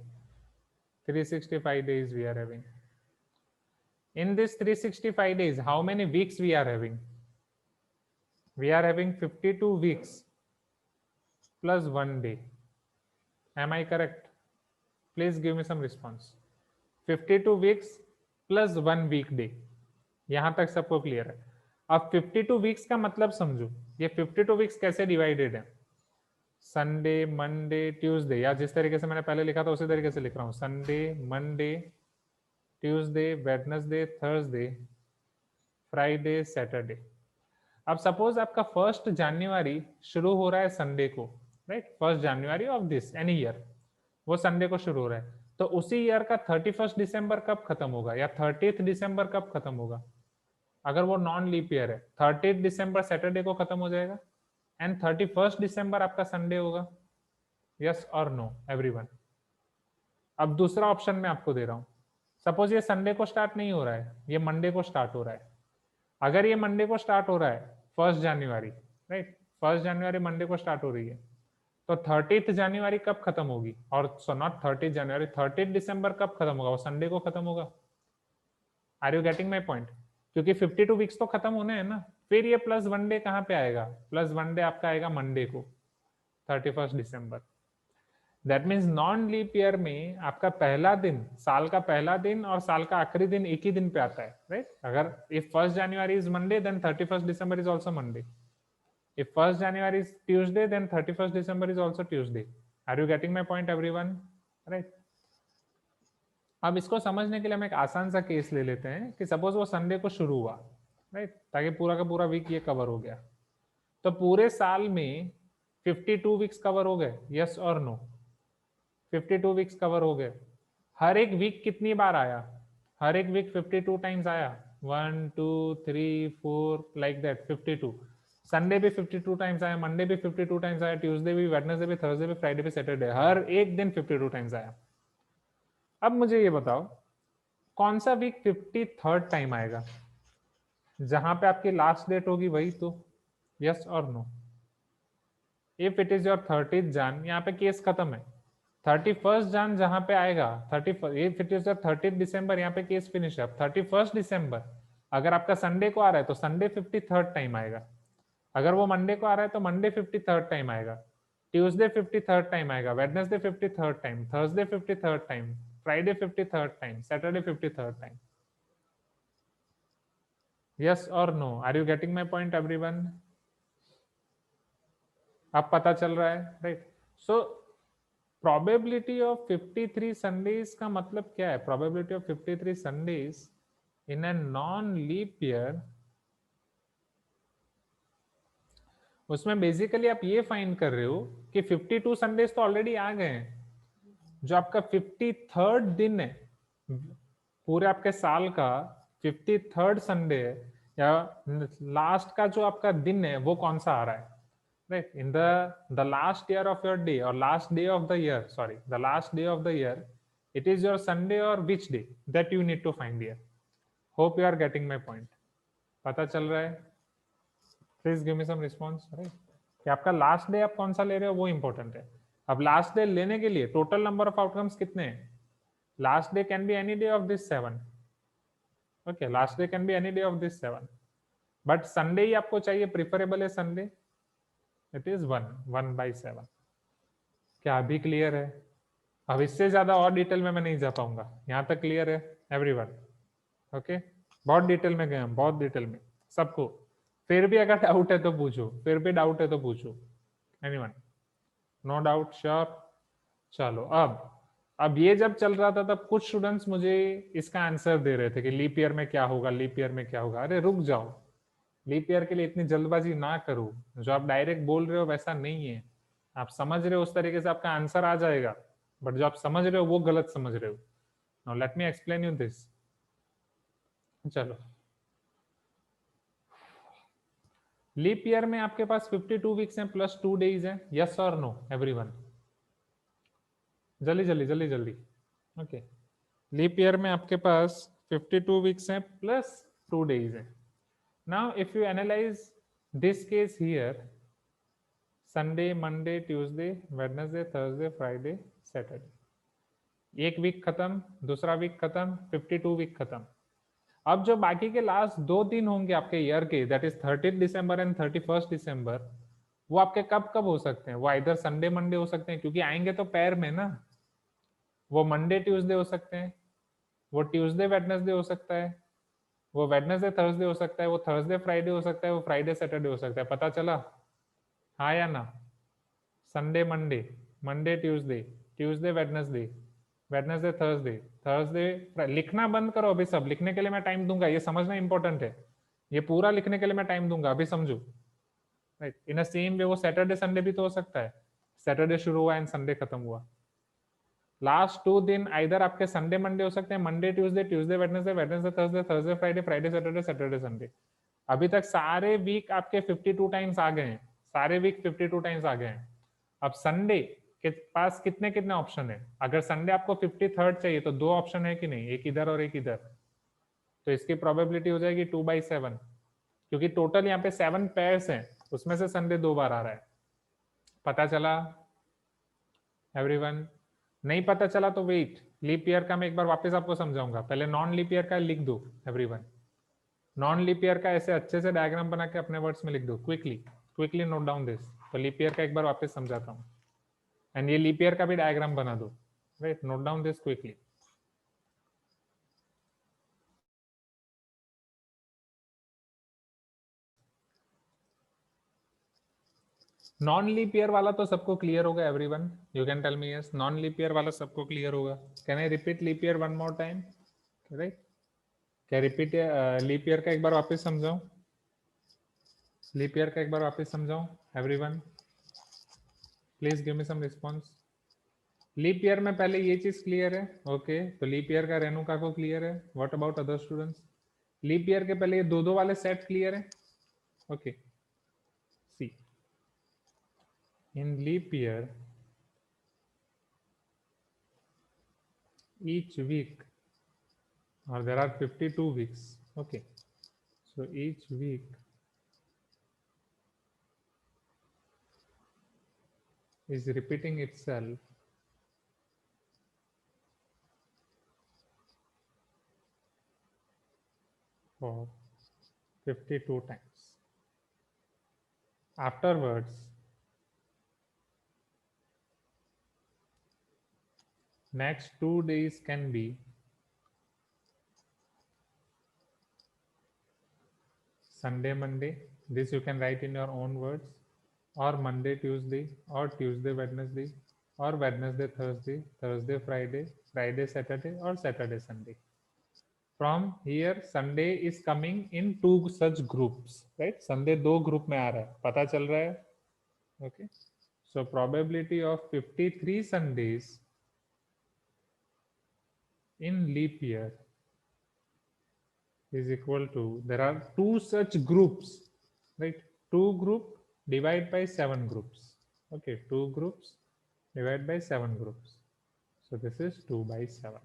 365 days we are having. In this 365 days, how many weeks we are having? We are having 52 weeks plus 1 day. Am I correct? Please give me some response. 52 weeks plus 1 weekday. यहां तक सबको clear है? अब 52 weeks का मतलब समझो, ये 52 weeks कैसे डिवाइडेड है? संडे, मंडे, ट्यूसडे, या जिस तरीके से मैंने पहले लिखा था उसी तरीके से लिख रहा हूँ। Sunday, Monday, Tuesday, Wednesday, Thursday, Friday, Saturday. अब सपोज आपका 1 जनवरी शुरू हो रहा है संडे को, right, 1 January of this any year, वो संडे को शुरू हो रहा है, तो उसी ईयर का 31 दिसंबर कब खत्म होगा या 30 दिसंबर कब खत्म होगा? अगर वो नॉन लीप ईयर है, 30 दिसंबर सैटरडे को खत्म हो जाएगा एंड 31 दिसंबर आपका संडे होगा। यस और नो एवरीवन? अब दूसरा ऑप्शन मैं आपको दे रहा हूं, सपोज ये संडे को स्टार्ट नहीं हो रहा है, ये मंडे को स्टार्ट हो रहा है। अगर ये मंडे को स्टार्ट हो रहा है 1 जनवरी, राइट, 1 जनवरी मंडे को स्टार्ट हो रही है, तो 30 जनवरी कब खत्म होगी? और सो नॉट 30 जनवरी, 30 दिसंबर कब खत्म होगा? वो संडे को खत्म होगा। Are you getting my point? क्योंकि 52 वीक्स तो खत्म होने हैं ना, फिर ये प्लस 1 डे कहाँ पे आएगा? प्लस 1 डे आपका आएगा मंडे को, 31 दिसंबर। That means non leap year में आपका पहला दिन, साल का पहला दिन और साल का आखिरी दिन एक ही दिन पे आता है, राइट? अगर if 1 January is Monday then 31 December is also Monday. If 1 January is Tuesday, then 31st December is also Tuesday. Are you getting my point, everyone? Right? अब इसको समझने के लिए हम एक आसान सा केस ले लेते हैं कि सपोज वो संडे को शुरू हुआ, राइट, ताकि पूरा का पूरा वीक ये कवर हो गया, तो पूरे साल में 52 वीक्स कवर हो गए, यस और नो? 52 वीक्स कवर हो गए। हर एक वीक कितनी बार आया? हर एक वीक 52 टाइम्स आया, 1 2 3 4 लाइक दैट 52। संडे भी 52 टाइम्स आया, मंडे भी 52 टाइम्स आया, ट्यूसडे भी, वेडनेसडे भी, थर्सडे भी, फ्राइडे भी, सैटरडे, हर एक दिन 52 टाइम्स आया। अब मुझे ये बताओ कौन सा वीक 53rd टाइम आएगा? जहां पे आपकी लास्ट डेट होगी वही तो, यस और no? If it is your 30th Jan, यहाँ पे केस खत्म है। 31st जान जहां पे आएगा, 31 if it is your 30th दिसंबर, यहाँ पे केस फिनिश है। 31st दिसंबर अगर आपका संडे को आ रहा है तो संडे 53rd टाइम आएगा। अगर वो मंडे को आ रहा है तो मंडे 53rd टाइम आएगा, ट्यूसडे 53rd टाइम आएगा, Wednesday 53rd time, Thursday 53rd time, Friday 53rd time, Saturday 53rd time. Yes और no? Are you getting my point everyone? अब पता चल रहा है, right? So probability of 53 Sundays का मतलब क्या है? probability of 53 Sundays in a non leap year उसमें बेसिकली आप ये फाइंड कर रहे हो कि 52 संडेज तो ऑलरेडी आ गए हैं, जो आपका 53rd दिन है पूरे आपके साल का, 53rd संडे है या लास्ट का जो आपका दिन है वो कौन सा आ रहा है, right? In the last year of your day और last day of the year, sorry the last day of the year, it is your Sunday or which day that you need to find here. Hope you are getting my point. पता चल रहा है? Please give me some response. Right? कि आपका last day आप कौन सा ले रहे हो वो इंपॉर्टेंट है. अब लास्ट डे लेने के लिए टोटल नंबर ऑफ आउटकम्स कितने हैं? Last day can be any day of this 7. Okay, last day can be any day of this 7. But Sunday ही आपको चाहिए, प्रिफरेबल है संडे. It is 1/7. क्या अभी क्लियर है? अब इससे ज्यादा और डिटेल में मैं नहीं जा पाऊंगा. यहाँ तक क्लियर है एवरीवन? ओके, बहुत डिटेल में गए हम, बहुत डिटेल में सबको. फिर भी अगर डाउट है तो पूछो, फिर भी डाउट है तो पूछो. एनीवन? No doubt? श्योर? चलो, अब ये जब चल रहा था तब कुछ स्टूडेंट्स मुझे इसका आंसर दे रहे थे कि लीप ईयर में क्या होगा, लीप ईयर में क्या होगा. अरे रुक जाओ, लीप ईयर के लिए इतनी जल्दबाजी ना करो. जो आप डायरेक्ट बोल रहे हो वैसा नहीं है. आप समझ रहे हो उस तरीके से आपका आंसर आ जाएगा, बट जो आप समझ रहे हो वो गलत समझ रहे हो. Now let me explain you this. चलो, लीप ईयर में आपके पास 52 वीक्स हैं प्लस 2 डेज हैं. यस और नो एवरीवन? जल्दी जल्दी जल्दी जल्दी. ओके, लीप ईयर में आपके पास 52 वीक्स हैं प्लस 2 डेज हैं. Now if you analyse this case here, Sunday, Monday, Tuesday, Wednesday, Thursday, Friday, Saturday. एक वीक खत्म, दूसरा वीक खत्म, 52 वीक खत्म. अब जो बाकी के लास्ट 2 दिन होंगे आपके ईयर के, दैट इज 30 दिसंबर एंड 31 दिसंबर, वो आपके कब कब हो सकते हैं? वो इधर संडे मंडे हो सकते हैं, क्योंकि आएंगे तो पैर में ना. वो मंडे ट्यूसडे हो सकते हैं, वो ट्यूसडे वेडनेसडे हो सकता है, वो वेडनेसडे थर्सडे हो सकता है, वो थर्सडे फ्राइडे हो सकता है, वो फ्राइडे सैटरडे हो सकता है. पता चला? हाँ या ना? Sunday Monday, Monday Tuesday, Tuesday Wednesday, Wednesday Thursday, Thursday. लिखना बंद करो अभी सब. लिखने के लिए मैं टाइम दूंगा, ये समझना इंपॉर्टेंट है. ये पूरा लिखने के लिए मैं टाइम दूंगा, अभी समझो. राइट? इन अ सेम वे वो सैटरडे संडे भी तो हो सकता है. सैटरडे शुरू हुआ एंड संडे खत्म हुआ. लास्ट 2 दिन इधर आपके संडे मंडे हो सकते हैं, Monday Tuesday, Tuesday Wednesday, Wednesday Thursday, Thursday Friday, Friday Saturday, Saturday Sunday. अभी तक सारे वीक आपके 52 टाइम्स आ गए हैं. सारे वीक 52 टाइम्स आ गए हैं. अब संडे के पास कितने कितने ऑप्शन है? अगर संडे आपको 53rd चाहिए तो 2 ऑप्शन है कि नहीं, एक इधर और एक इधर. तो इसकी प्रोबेबिलिटी हो जाएगी 2/7, क्योंकि टोटल यहाँ पे 7 पेयर्स हैं, उसमें से संडे 2 बार आ रहा है. पता चला एवरीवन? नहीं पता चला तो वेट, लीप ईयर का मैं एक बार वापस आपको समझाऊंगा. पहले नॉन लीप ईयर का लिख दो एवरीवन. नॉन लीप ईयर का ऐसे अच्छे से डायग्राम बना के अपने वर्ड्स में लिख दो. Quickly quickly note down this. तो लीप ईयर का एक बार वापस समझाता हूँ, एंड ये लीप ईयर का भी डायग्राम बना दो. Right? Note down this quickly. Non leap year वाला तो सबको क्लियर होगा everyone? You can tell me yes. Non leap year वाला सबको क्लियर होगा? Can I repeat leap year one more time? Right? क्या रिपीट लीप ईयर का एक बार वापस समझाऊं? लीप ईयर का एक बार वापस समझाऊं everyone? Please give me some response. Leap year में पहले ये चीज क्लियर है? ओके, तो लीप ईयर का रेणुका को क्लियर है. What about other students? Leap year के पहले ये 2-2 वाले सेट क्लियर है? Okay, see in leap year each week, or there are 52 weeks. Okay, so each week is repeating itself for 52 times. Afterwards, next 2 days can be Sunday, Monday. This you can write in your own words, or Monday, Tuesday, or Tuesday, Wednesday, or Wednesday, Thursday, Thursday, Friday, Friday, Saturday, or Saturday, Sunday. From here Sunday is coming in 2 such groups, right? Sunday 2 group में आ रहा है, पता चल रहा है? Okay, so probability of 53 Sundays in leap year is equal to, there are 2 such groups, right? 2 group divide by 7 groups. Okay, 2 groups divide by 7 groups, so this is 2 by 7.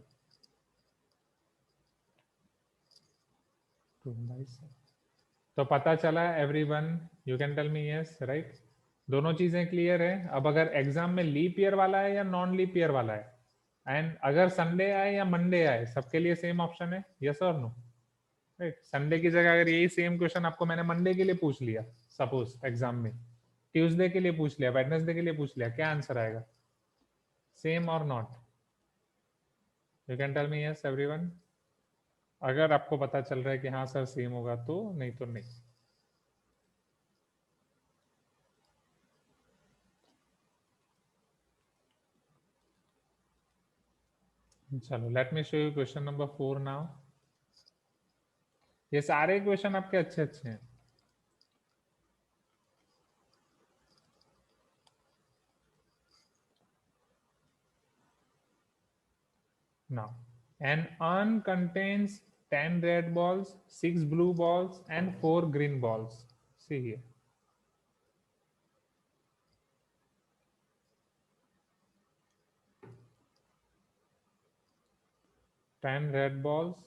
2 by 7. तो पता चला everyone? You can tell me yes, right? दोनों चीजें clear है? अब अगर exam में leap year वाला है या नॉन लीप ईयर वाला है, एंड अगर संडे आए या मंडे आए, सबके लिए सेम ऑप्शन है, यस और नो? राइट, संडे की जगह अगर यही सेम क्वेश्चन आपको मैंने मंडे के लिए पूछ लिया, सपोज एग्जाम में, ट्यूसडे के लिए पूछ लिया, वेडनेसडे के लिए पूछ लिया, क्या आंसर आएगा? सेम और not? You can tell me yes everyone? अगर आपको पता चल रहा है कि हाँ सर सेम होगा तो, नहीं तो नहीं. चलो, let me show you question number 4 now. ये सारे क्वेश्चन आपके अच्छे अच्छे हैं. Now, an urn contains 10 red balls, 6 blue balls, and 4 green balls. See here. 10 red balls,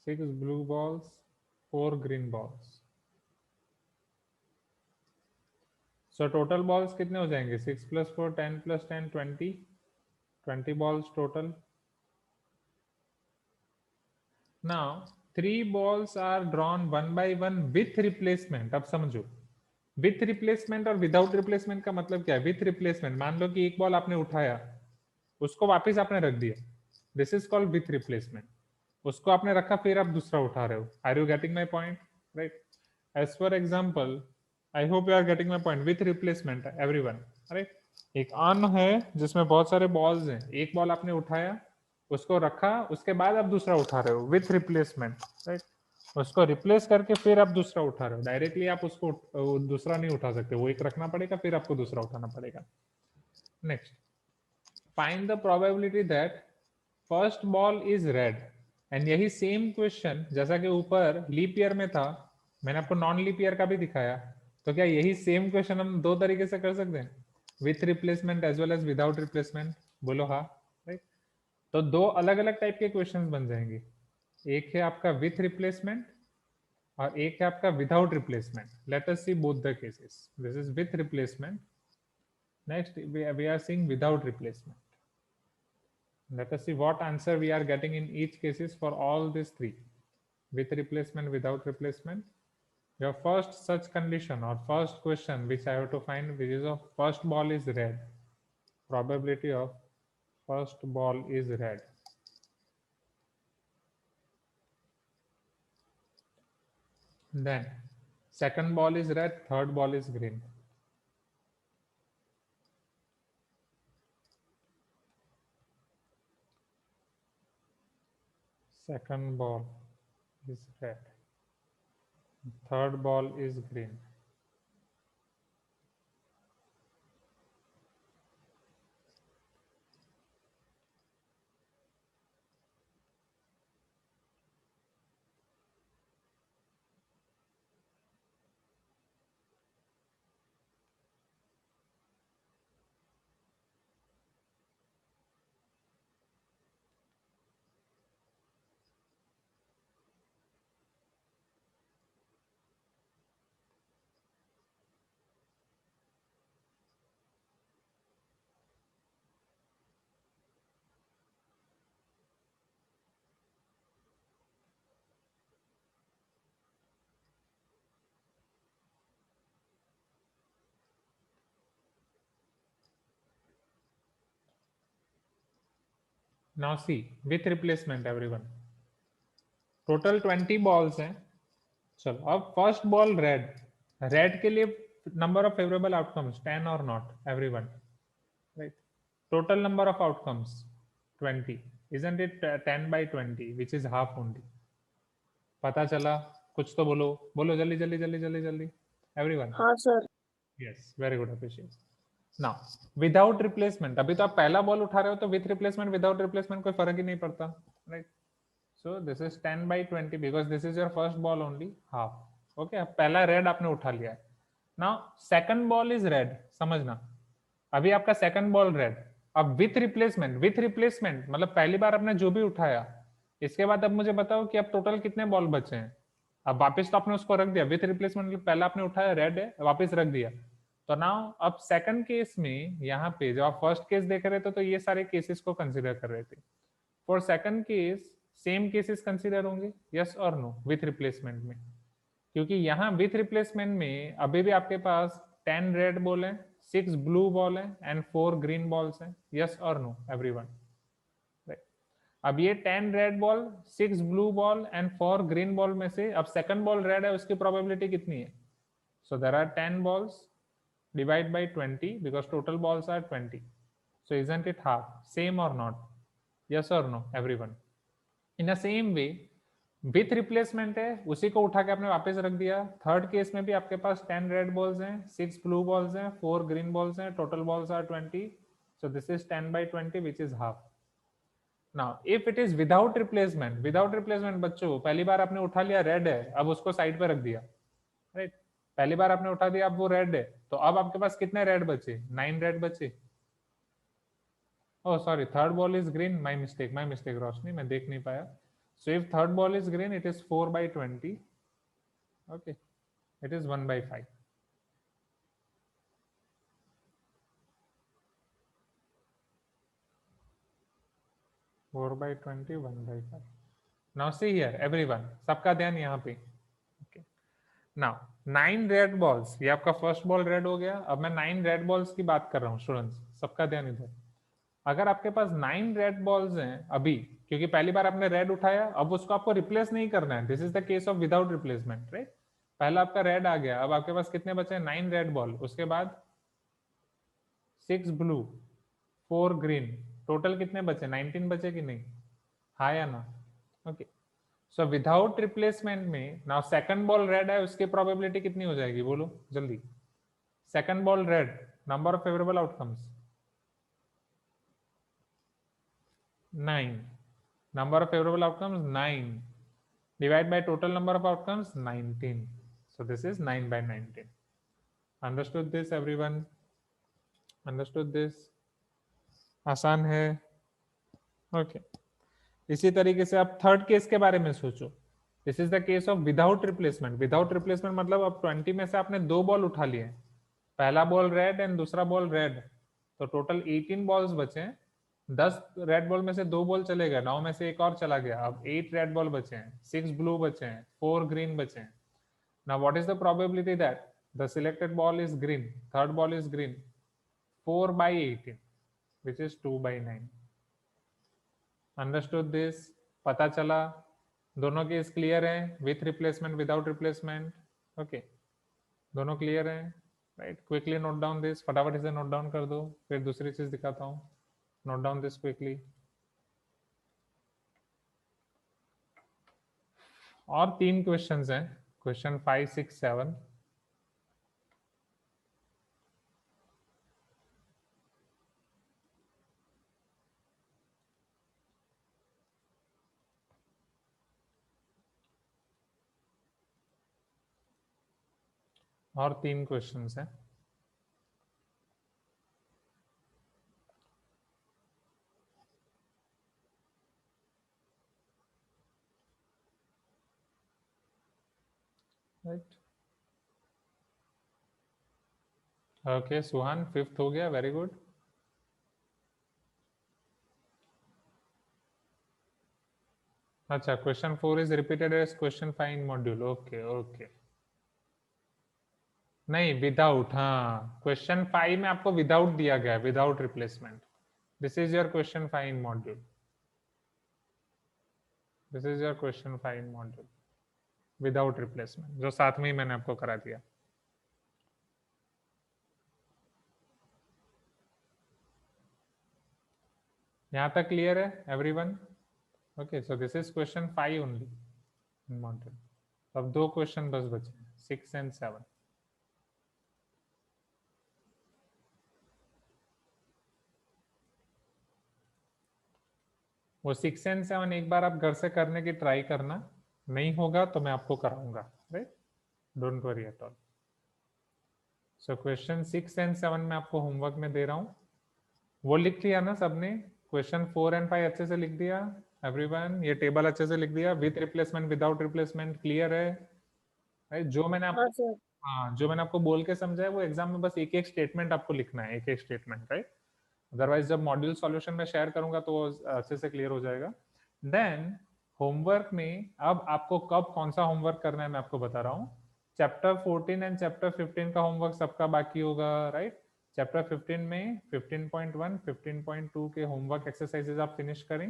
6 blue balls, 4 green balls. So total balls कितने हो जाएंगे? 6 plus 4, 10 plus 10, 20. 20 balls total. Now 3 balls are drawn one by one with replacement. अब समझो, with replacement और without replacement का मतलब क्या है? विथ रिप्लेसमेंट, मान लो कि एक बॉल आपने उठाया, उसको वापस आपने रख दिया, this is called with replacement. उसको आपने रखा, फिर आप दूसरा उठा रहे हो. Are you getting my point? Right. As for example, I hope you are getting my point. With replacement everyone, right? एक अर्न है जिसमें बहुत सारे बॉल्स हैं, एक बॉल आपने उठाया, उसको रखा, उसके बाद आप दूसरा उठा रहे हो, विथ रिप्लेसमेंट, राइट? उसको रिप्लेस करके फिर आप दूसरा उठा रहे हो. डायरेक्टली आप उसको दूसरा नहीं उठा सकते, वो एक रखना पड़ेगा, फिर आपको दूसरा उठाना पड़ेगा. Next, find the probability that first ball is red. And यही सेम क्वेश्चन जैसा कि ऊपर लीप ईयर में था, मैंने आपको नॉन लीप ईयर का भी दिखाया, तो क्या यही सेम क्वेश्चन हम 2 तरीके से कर सकते हैं? With replacement as well as without replacement? बोलो हाँ, राइट? तो 2 अलग अलग टाइप के क्वेश्चन बन जाएंगे. एक है आपका विथ रिप्लेसमेंट और एक है आपका without replacement. Let us see both the cases. This is with replacement. Next we are seeing without replacement. Let us see what answer we are getting in each cases for all these 3, with replacement, without replacement. Your first such condition or first question which I have to find, which is of first ball is red. Probability of first ball is red. Then second ball is red, third ball is green. Second ball is red, third ball is green. Now see, with replacement everyone. Total 20 balls हैं. चलो, अब first ball red. Red के लिए number of favourable outcomes 10 और not everyone, right? Total number of outcomes 20. Isn't it 10 by 20, which is half only? पता चला? कुछ तो बोलो, बोलो जल्दी जल्दी जल्दी जल्दी जल्दी. Everyone. हाँ sir. Yes, very good, appreciate. Now, without replacement, अभी तो आप पहला बॉल उठा रहे हो तो with replacement, without replacement कोई फर्क ही नहीं पड़ता, right? So this is 10 by 20 because this is your first ball only, half. Okay, अब पहला रेड आपने उठा लिया है. Now second ball is red, समझना. अभी आपका सेकंड बॉल रेड. अब विथ रिप्लेसमेंट मतलब पहली बार आपने जो भी उठाया, इसके बाद अब मुझे बताओ कि अब टोटल कितने बॉल बचे हैं. अब वापस तो आपने उसको रख दिया विथ रिप्लेसमेंट, पहला आपने उठाया रेड है, वापस रख दिया. तो नाउ अब सेकंड केस में यहाँ पे जब आप फर्स्ट केस देख रहे थे तो ये सारे केसेस को कंसीडर कर रहे थे. For second case same cases consider होंगे, यस और नो, विथ रिप्लेसमेंट में. क्योंकि यहाँ विथ रिप्लेसमेंट में अभी भी आपके पास 10 रेड बॉल है, 6 ब्लू बॉल है एंड 4 ग्रीन बॉल्स हैं, यस और नो एवरीवन. अब ये 10 red ball, 6 blue ball and 4 green ball में से अब सेकंड बॉल रेड है, उसकी प्रोबेबिलिटी कितनी है? So there are 10 balls divide by 20 because total balls are 20. So isn't it half? Same और नॉट? यस और no everyone. In the same way with replacement है, उसी को उठा के आपने वापस रख दिया. थर्ड केस में भी आपके पास 10 रेड बॉल्स हैं, 6 ब्लू बॉल्स हैं, 4 ग्रीन बॉल्स हैं, total balls are 20. So this is 10 by 20 which is half. Now if it is without replacement बच्चों, पहली बार आपने उठा लिया रेड है, अब उसको साइड पे रख दिया, राइट? पहली बार आपने उठा दिया, अब वो रेड है, तो अब आपके पास कितने रेड बचे? 9 रेड बचे. Oh sorry, third ball is green. My mistake, रोशनी, मैं देख नहीं पाया. So if third ball is green, it is 4 by 20. Okay, it is 1 by 5. Four by 20, 1 by 5. Now see here, everyone, सबका ध्यान यहाँ पे. Okay. Now 9 रेड बॉल्स, ये आपका फर्स्ट बॉल रेड हो गया. अब मैं 9 रेड बॉल्स की बात कर रहा हूँ स्टूडेंट्स, सबका ध्यान इधर. अगर आपके पास 9 रेड बॉल्स हैं अभी, क्योंकि पहली बार आपने रेड उठाया, अब उसको आपको रिप्लेस नहीं करना है. This is the case of without replacement, right? पहला आपका रेड आ गया, अब आपके पास कितने बचे? 9 रेड बॉल, उसके बाद 6 ब्लू, 4 ग्रीन, टोटल कितने बचे? 19 बचे कि नहीं? हाँ या ना? ओके. सो विदाउट रिप्लेसमेंट में नाउ सेकंड बॉल रेड है, उसकी प्रोबेबिलिटी कितनी हो जाएगी? बोलो जल्दी. Second ball red, number of favourable outcomes 9. Number of favorable outcomes 9. Divide by total number of outcomes 19. So this is 9 by 19. Understood this everyone? Understood this? आसान है. Okay. इसी तरीके से आप थर्ड केस के बारे में सोचो. This is the case of without replacement. Without replacement मतलब अब 20 में से आपने 2 बॉल उठा लिए. पहला बॉल रेड एंड दूसरा बॉल रेड, तो टोटल 18 बॉल्स बचे हैं. 10 रेड बॉल में से 2 बॉल चले गए, 9 में से एक और चला गया. अब 8 रेड बॉल बचे हैं, 6 ब्लू बचे हैं, 4 ग्रीन बचे हैं. Now what is the probability that the selected ball is green, third ball is green? 4 by 18 which is 2 by 9. Understood this? पता चला? दोनों केस क्लियर हैं, with replacement without replacement? Okay, दोनों क्लियर हैं, right? Quickly note down this, फटाफट इसे note down कर दो, फिर दूसरी चीज दिखाता हूँ. Note down this quickly. और 3 क्वेश्चंस हैं, क्वेश्चन 5, 6, 7. और 3 क्वेश्चंस हैं. राइट? ओके सुहान, 5th हो गया, वेरी गुड. अच्छा, question 4 is repeated as question 5 in module. Okay okay. नहीं, विदाउट. हाँ, क्वेश्चन 5 में आपको विदाउट दिया गया है, without replacement. This is your question 5 in module. This is your question 5 in module without replacement, जो साथ में ही मैंने आपको करा दिया. यहाँ तक क्लियर है everyone? Okay, so this is question 5 only mountain. अब 2 क्वेश्चन बस बचे, 6 एंड 7। वो 6 एंड 7 एक बार आप घर से करने की ट्राई करना, नहीं होगा तो मैं आपको कराऊंगा, right? Don't worry at all. So question 6 and 7 मैं आपको होमवर्क में दे रहा हूँ, वो लिख लिया ना सबने? क्वेश्चन 4 एंड 5 अच्छे से लिख दिया एवरीवन? ये टेबल अच्छे से लिख दिया, with replacement without replacement, clear है? राइट, जो मैंने हाँ आपको, सर। हाँ जो मैंने आपको बोल के समझाया वो एग्जाम में बस एक एक स्टेटमेंट आपको लिखना है, एक एक स्टेटमेंट, राइट? अदरवाइज जब मॉड्यूल सॉल्यूशन में शेयर करूंगा तो अच्छे से क्लियर हो जाएगा। देन होमवर्क में अब आपको कब कौन सा होमवर्क करना है मैं आपको बता रहा हूँ। चैप्टर 14 एंड चैप्टर 15 का होमवर्क सबका बाकी होगा, राइट? चैप्टर 15 में 15.1 15.2 के होमवर्क एक्सरसाइजेज आप फिनिश करें,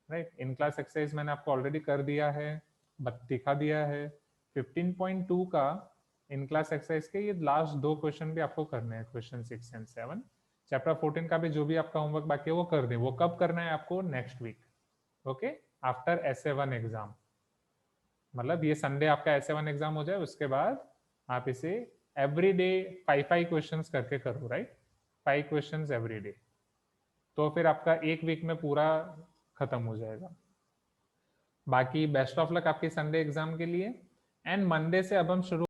राइट? इन क्लास एक्सरसाइज मैंने आपको ऑलरेडी कर दिया है, दिखा दिया है। 15.2 का इन क्लास एक्सरसाइज के ये लास्ट 2 क्वेश्चन भी आपको करने हैं, क्वेश्चन 6 एंड 7। चैप्टर 14 का भी जो भी आपका होमवर्क बाकी है वो कर दें। वो कब करना है आपको? Next week, okay, after SA1 exam. मतलब ये संडे आपका SA1 एग्जाम हो जाए, उसके बाद आप इसे एवरी डे 5 क्वेश्चंस करके करो, राइट? 5 क्वेश्चंस एवरी डे, तो फिर आपका एक वीक में पूरा खत्म हो जाएगा। बाकी बेस्ट ऑफ लक आपके संडे एग्जाम के लिए। एंड मंडे से अब हम शुरू